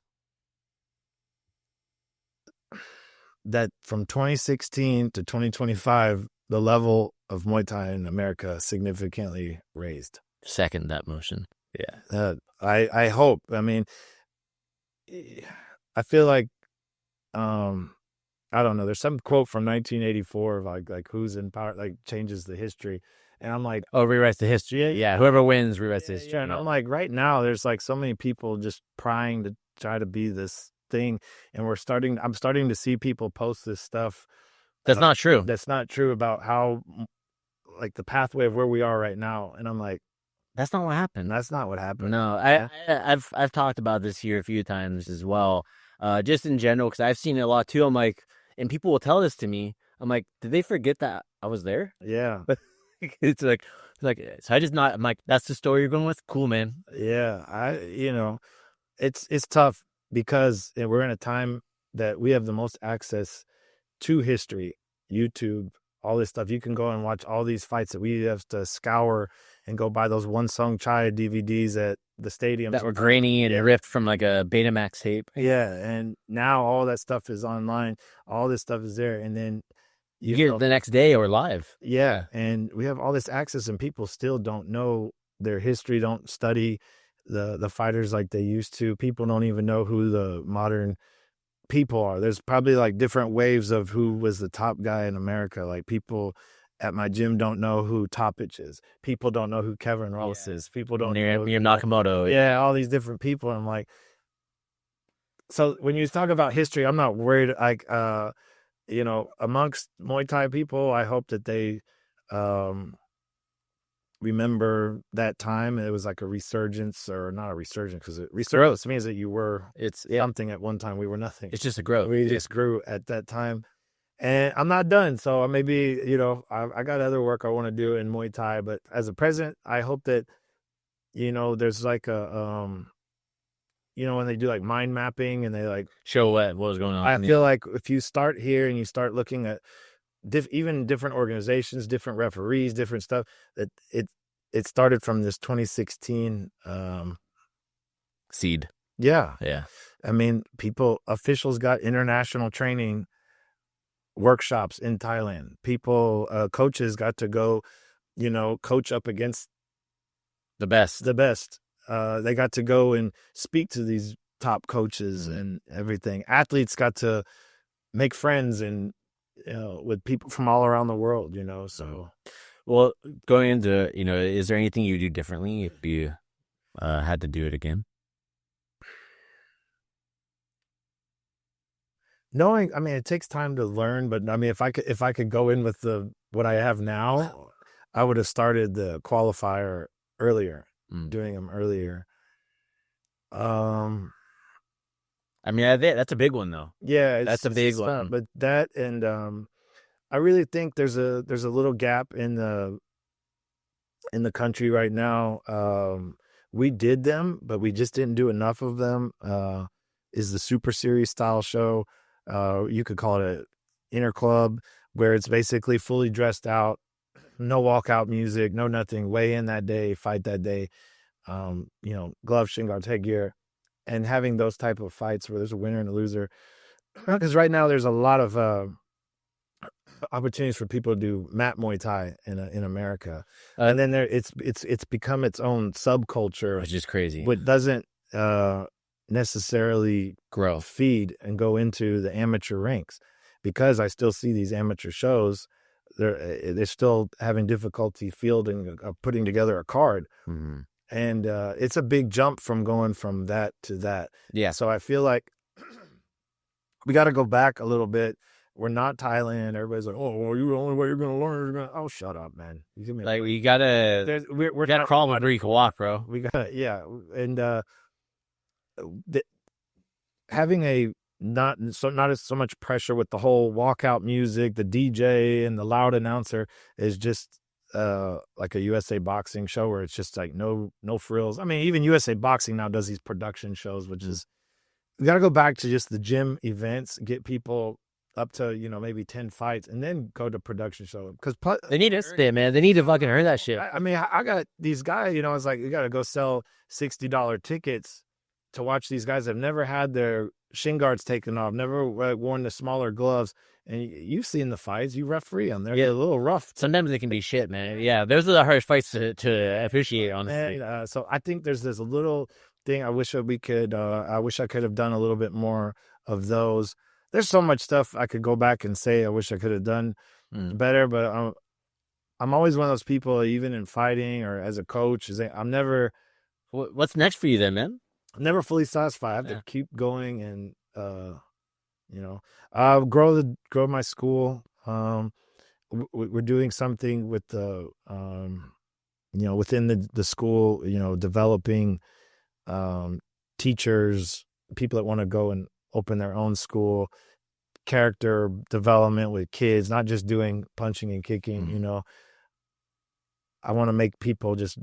that from 2016 to 2025, the level of Muay Thai in America significantly raised. Second that motion. Yeah. I hope. I mean, I feel like, I don't know. There's some quote from 1984 of like who's in power, like changes the history. And I'm like, oh, rewrites the history. Yeah. Whoever wins rewrites the history. Yeah. And I'm like, right now, there's like so many people just trying to try to be this thing. And I'm starting to see people post this stuff. That's not true. That's not true about how, like, the pathway of where we are right now. And I'm like, that's not what happened. That's not what happened. No, I've talked about this here a few times as well. Just in general, because I've seen it a lot too. I'm like, and people will tell this to me. I'm like, did they forget that I was there? Yeah. it's like, so I just not. I'm like, that's the story you're going with. Cool, man. Yeah, it's tough because we're in a time that we have the most access to history, YouTube, all this stuff. You can go and watch all these fights that we have to scour and go buy those One Song Chai DVDs at the stadium that were grainy and ripped from like a Betamax tape. Yeah, and now all that stuff is online. All this stuff is there, and then you get it the next day or live. Yeah, and we have all this access, and people still don't know their history, don't study the fighters like they used to. People don't even know who the modern people are. There's probably like different waves of who was the top guy in America. Like people at my gym don't know who Topic is. People don't know who Kevin Ross is. People don't know Miriam Nakamoto. Yeah, all these different people. I'm like, so when you talk about history, I'm not worried. Like, amongst Muay Thai people, I hope that they remember that time. It was like a resurgence, or not a resurgence, because resurgence means that you were something at one time. We were nothing. It's just a growth. We just grew at that time. And I'm not done. So maybe, I got other work I want to do in Muay Thai. But as a president, I hope that, there's like a, when they do like mind mapping and they like show what was going on. I feel like if you start here and you start looking at even different organizations, different referees, different stuff, that it started from this 2016 seed. Yeah. Yeah. I mean, officials got international training workshops in Thailand. Coaches got to go, coach up against the best. They got to go and speak to these top coaches and everything. Athletes got to make friends and, with people from all around the world, so. Well, going into, is there anything you do differently if you had to do it again? It takes time to learn, but if I could go in with what I have now, I would have started the qualifier earlier, doing them earlier. That's a big one though. Yeah, that's a big one. But that, and I really think there's a little gap in the country right now. We did them, but we just didn't do enough of them. Is the Super Series style show? You could call it an inner club, where it's basically fully dressed out, no walkout music, no nothing. Weigh in that day, fight that day. Gloves, shin guards, headgear, and having those type of fights where there's a winner and a loser. Because right now there's a lot of opportunities for people to do mat Muay Thai in America, and then it's become its own subculture, which is crazy. But doesn't necessarily feed and go into the amateur ranks, because I still see these amateur shows. They're still having difficulty fielding, putting together a card. Mm-hmm. And it's a big jump from going from that to that. Yeah. So I feel like we got to go back a little bit. We're not Thailand. Everybody's like, "Oh, well, the only way you're going to learn." Oh, shut up, man. We gotta, we gotta crawl where you can walk, bro. We gotta, yeah. And having not so much pressure with the whole walkout music, the DJ and the loud announcer is just like a USA Boxing show, where it's just like no frills. Even USA Boxing now does these production shows, which is, we got to go back to just the gym events, get people up to, maybe 10 fights, and then go to production show. Because they need to spit, man. They need to fucking hear that shit. I got these guys, it's like, you got to go sell $60 tickets to watch these guys that have never had their shin guards taken off, never worn the smaller gloves. And you've seen the fights. You referee them. They're a little rough. Sometimes they can be shit, man. Yeah, those are the hardest fights to appreciate, honestly. And, so I think there's this little thing I wish I could have done a little bit more of those. There's so much stuff I could go back and say I wish I could have done better, but I'm always one of those people, even in fighting or as a coach, I'm never... What's next for you then, man? I'm never fully satisfied. I have to keep going and, grow my school. We're doing something with the, within the school, developing teachers, people that want to go and open their own school, character development with kids, not just doing punching and kicking, I want to make people just,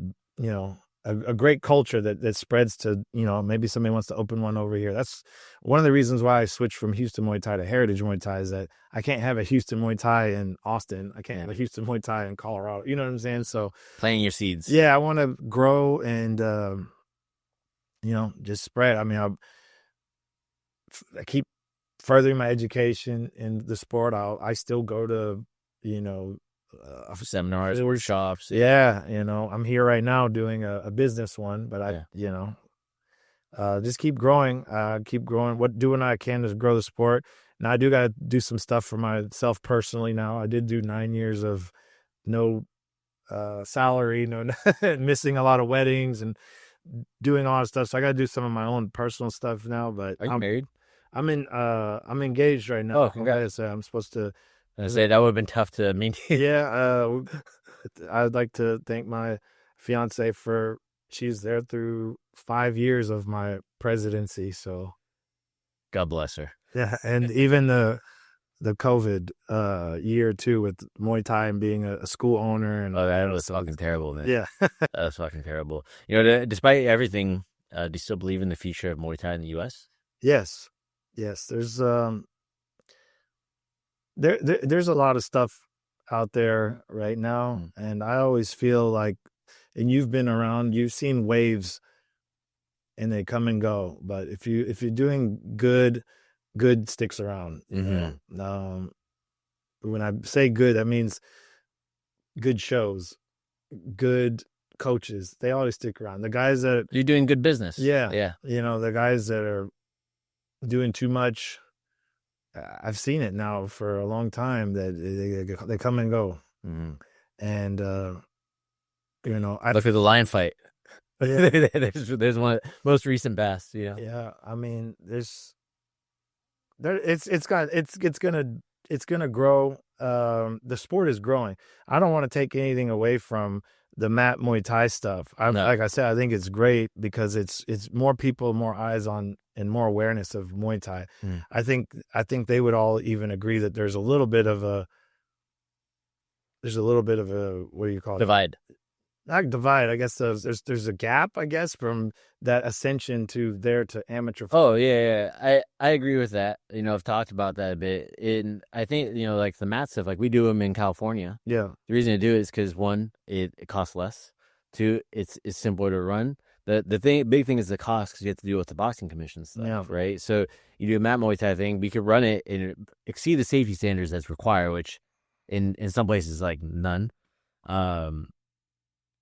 a great culture that spreads to, maybe somebody wants to open one over here. That's one of the reasons why I switched from Houston Muay Thai to Heritage Muay Thai, is that I can't have a Houston Muay Thai in Austin. I can't have a Houston Muay Thai in Colorado. You know what I'm saying? So planting your seeds. Yeah, I want to grow and, just spread. I mean, I keep furthering my education in the sport. I still go to, seminars, workshops. Yeah, I'm here right now doing a business one, but just keep growing. Doing what I can to grow the sport. Now I do got to do some stuff for myself personally. Now I did do 9 years of no salary, missing a lot of weddings and doing all that stuff. So I got to do some of my own personal stuff now. But Are you married? I'm engaged right now. Oh, congrats! I'm supposed to. I say that would have been tough to maintain. Yeah, I'd like to thank my fiance she's there through 5 years of my presidency. So, God bless her. Yeah, and even the COVID year too, with Muay Thai and being a school owner, and that was fucking terrible, man. Yeah, that was fucking terrible. Despite everything, do you still believe in the future of Muay Thai in the U.S.? Yes. There's there's a lot of stuff out there right now, and I always feel like, and you've been around, you've seen waves, and they come and go. But if you're doing good sticks around. Mm-hmm. When I say good, that means good shows, good coaches. They always stick around. The guys that you're doing good business. Yeah. Yeah. The guys that are doing too much. I've seen it now for a long time that they come and go. Mm-hmm. And, look at the lion fight. Yeah. there's one most recent best, Yeah. I mean, it's gonna grow. The sport is growing. I don't want to take anything away from the mat Muay Thai stuff. Like I said, I think it's great because it's more people, more eyes on, and more awareness of Muay Thai. I think they would all even agree that there's a little bit of a what do you call it? Divide. Not divide. I guess there's a gap, I guess, from that ascension to amateur. Oh yeah. I agree with that. I've talked about that a bit. And I think, like the mat stuff, like we do them in California. Yeah. The reason to do it is because one, it costs less. Two, it's simpler to run. The big thing is the cost, because you have to deal with the boxing commission stuff, right? So you do a mat Muay Thai thing, we could run it and exceed the safety standards that's required, which in some places like none.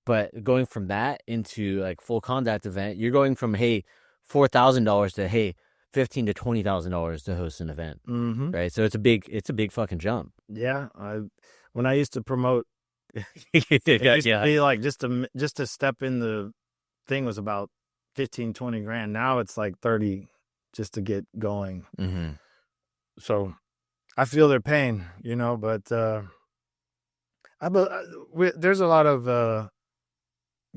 But going from that into like full contact event, you're going from $4,000 to $15,000 to $20,000 to host an event, right? So it's a big fucking jump. Yeah, when I used to promote, it used to be like just to step in the thing was about 15, 20 grand. Now it's like 30 just to get going. Mm-hmm. So I feel their pain, but there's a lot of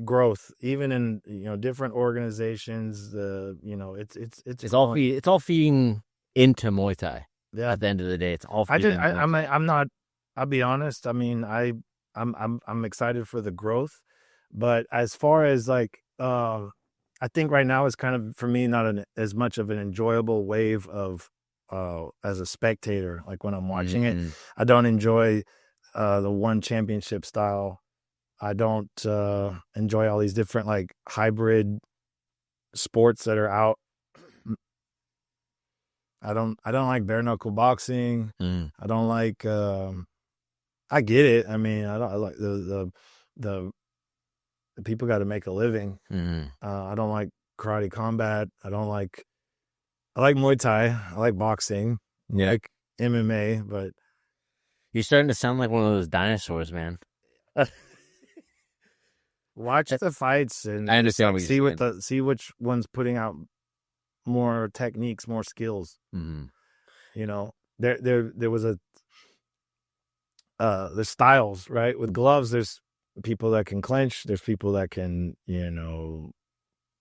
growth even in different organizations. It's all feeding into Muay Thai. Yeah. At the end of the day, it's all feeding. I'm not. I'll be honest. I mean, I'm excited for the growth, but as far as like, I think right now is kind of for me not as much of an enjoyable wave of as a spectator. Like when I'm watching it, I don't enjoy the one championship style. I don't enjoy all these different like hybrid sports that are out. I don't like bare knuckle boxing. Mm. I don't like. I get it. I mean, I like the people got to make a living. Mm. I don't like karate combat. I like Muay Thai. I like boxing. Yeah. I like MMA, but You're starting to sound like one of those dinosaurs, man. watch the fights and I understand what you're saying. see which one's putting out more techniques, more skills. Mm. You know, there was there's styles, right? With gloves, there's people that can clinch. There's people that can,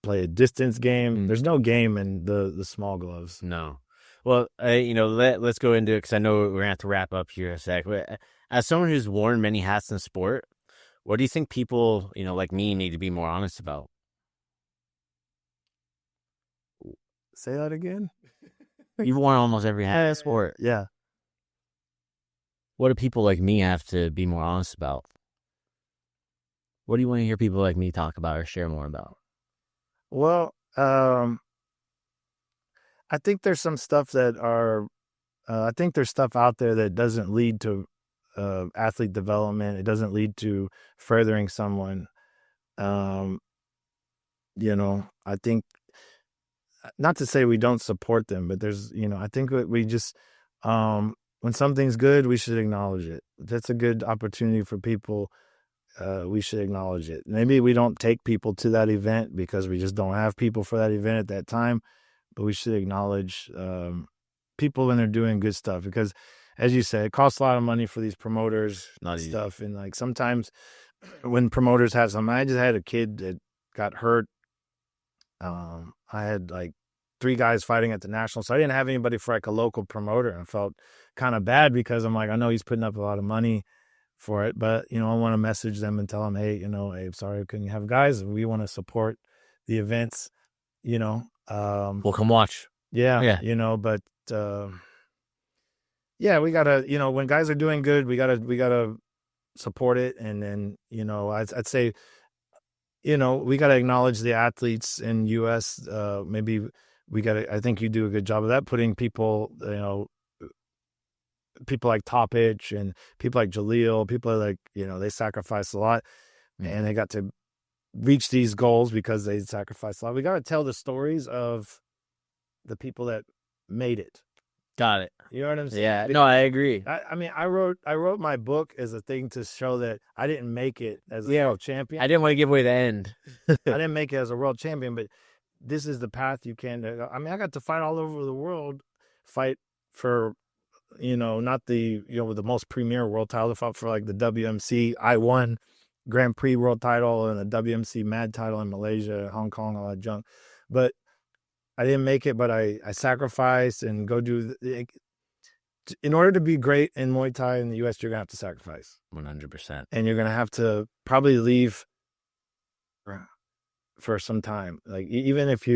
play a distance game. There's no game in the small gloves. No. Well, let's go into it because I know we're going to have to wrap up here in a sec. But as someone who's worn many hats in sport, what do you think people, like me, need to be more honest about? Say that again? You've worn almost every hat in sport. Yeah. What do people like me have to be more honest about? What do you want to hear people like me talk about or share more about? Well, I think there's some stuff that I think there's stuff out there that doesn't lead to athlete development. It doesn't lead to furthering someone. I think, not to say we don't support them, but there's, I think we just, when something's good, we should acknowledge it. If that's a good opportunity for people, we should acknowledge it. Maybe we don't take people to that event because we just don't have people for that event at that time, but we should acknowledge people when they're doing good stuff, because, as you said, it costs a lot of money for these promoters and stuff. And like sometimes when promoters have some, I just had a kid that got hurt. I had like 3 guys fighting at the national, so I didn't have anybody for like a local promoter, and I felt kind of bad because I'm like, I know he's putting up a lot of money for it, but I want to message them and tell them, hey, hey, sorry, couldn't have guys. We want to support the events, We'll come watch. Yeah. But yeah, we gotta, when guys are doing good, we gotta support it. And then, I'd say, we gotta acknowledge the athletes in US. Maybe I think you do a good job of that, putting people, people like Topich and people like Jaleel, people like, they sacrifice a lot, and they got to reach these goals because they sacrificed a lot. We got to tell the stories of the people that made it. Got it. You know what I'm saying? Yeah. No, I agree. I mean, I wrote my book as a thing to show that I didn't make it as a world champion. I didn't want to give away the end. I didn't make it as a world champion, but this is the path you can. I mean, I got to fight all over the world, fight for, not the, the most premier world title. I fought for like the WMC. I won Grand Prix world title and a WMC Mad title in Malaysia, Hong Kong, all that junk. But I didn't make it, but I sacrificed and go do. In order to be great in Muay Thai in the U.S., you're going to have to sacrifice. 100%. And you're going to have to probably leave for some time. Like, even if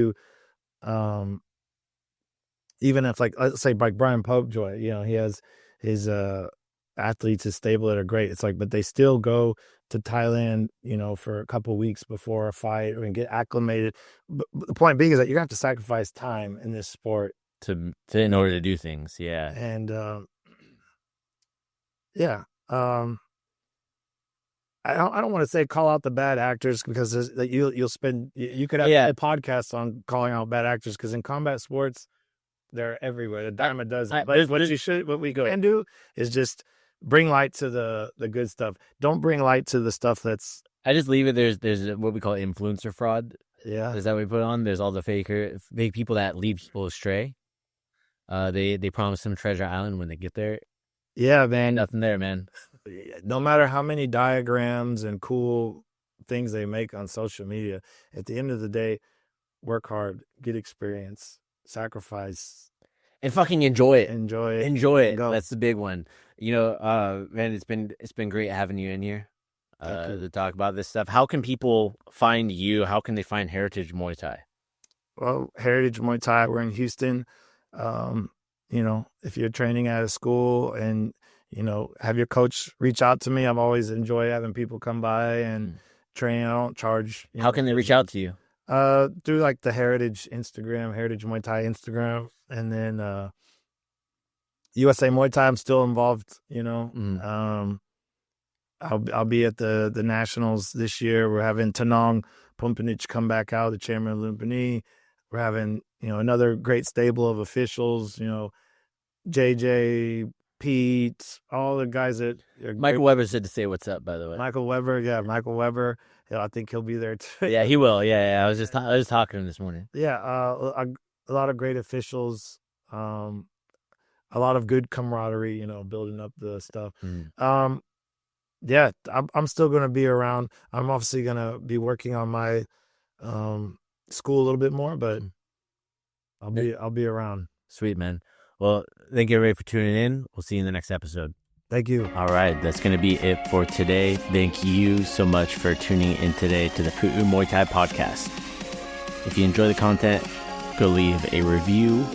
like, let's say like Brian Popejoy, he has his athletes, his stable that are great. It's like, but they still go to Thailand, for a couple of weeks before a fight and get acclimated. But the point being is that you're going to have to sacrifice time in this sport in order to do things. Yeah. And yeah. I don't want to say call out the bad actors, because you could have a podcast on calling out bad actors, because in combat sports, they're everywhere. The Dharma does it. But what we can do is just bring light to the good stuff. Don't bring light to the stuff that's. I just leave it. There's what we call influencer fraud. Yeah. Is that what we put on? There's all the fake people that lead people astray. They promise them Treasure Island when they get there. Yeah, man. Nothing there, man. No matter how many diagrams and cool things they make on social media, at the end of the day, work hard, get experience, sacrifice, and fucking enjoy it. Enjoy it. Go. That's the big one. Man, it's been great having you in here to talk about this stuff. How can people find you? How can they find Heritage Muay Thai? Well, Heritage Muay Thai, we're in Houston. If you're training at a school and, have your coach reach out to me. I've always enjoyed having people come by and train. I don't charge. How can they reach out to you? Through like the Heritage Muay Thai Instagram, and then USA Muay Thai. I'm still involved. I'll be at the Nationals this year. We're having Tanong Pumpinich come back out, the chairman of Lumpini. We're having another great stable of officials. JJ, Pete, all the guys that Michael Weber said to say what's up, by the way. Michael Weber. I think he'll be there too. Yeah, he will. Yeah. I was talking to him this morning. Yeah, a lot of great officials. A lot of good camaraderie. Building up the stuff. Yeah, I'm still going to be around. I'm obviously going to be working on my school a little bit more, but I'll be around. Sweet, man. Well, thank you everybody for tuning in. We'll see you in the next episode. Thank you. All right, that's going to be it for today. Thank you so much for tuning in today to the Pu'u Muay Thai Podcast. If you enjoy the content, go leave a review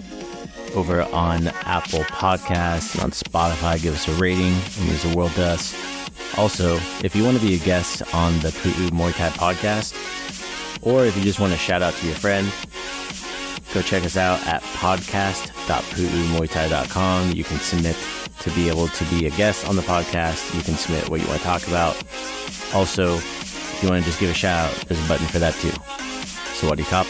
over on Apple Podcasts and on Spotify. Give us a rating. It means the world to us. Also, if you want to be a guest on the Pu'u Muay Thai Podcast, or if you just want to shout out to your friend, go check us out at podcast.pu'umuaythai.com. You can submit to be able to be a guest on the podcast. You can submit what you want to talk about. Also, if you want to just give a shout out, there's a button for that too. Sawadee Kop.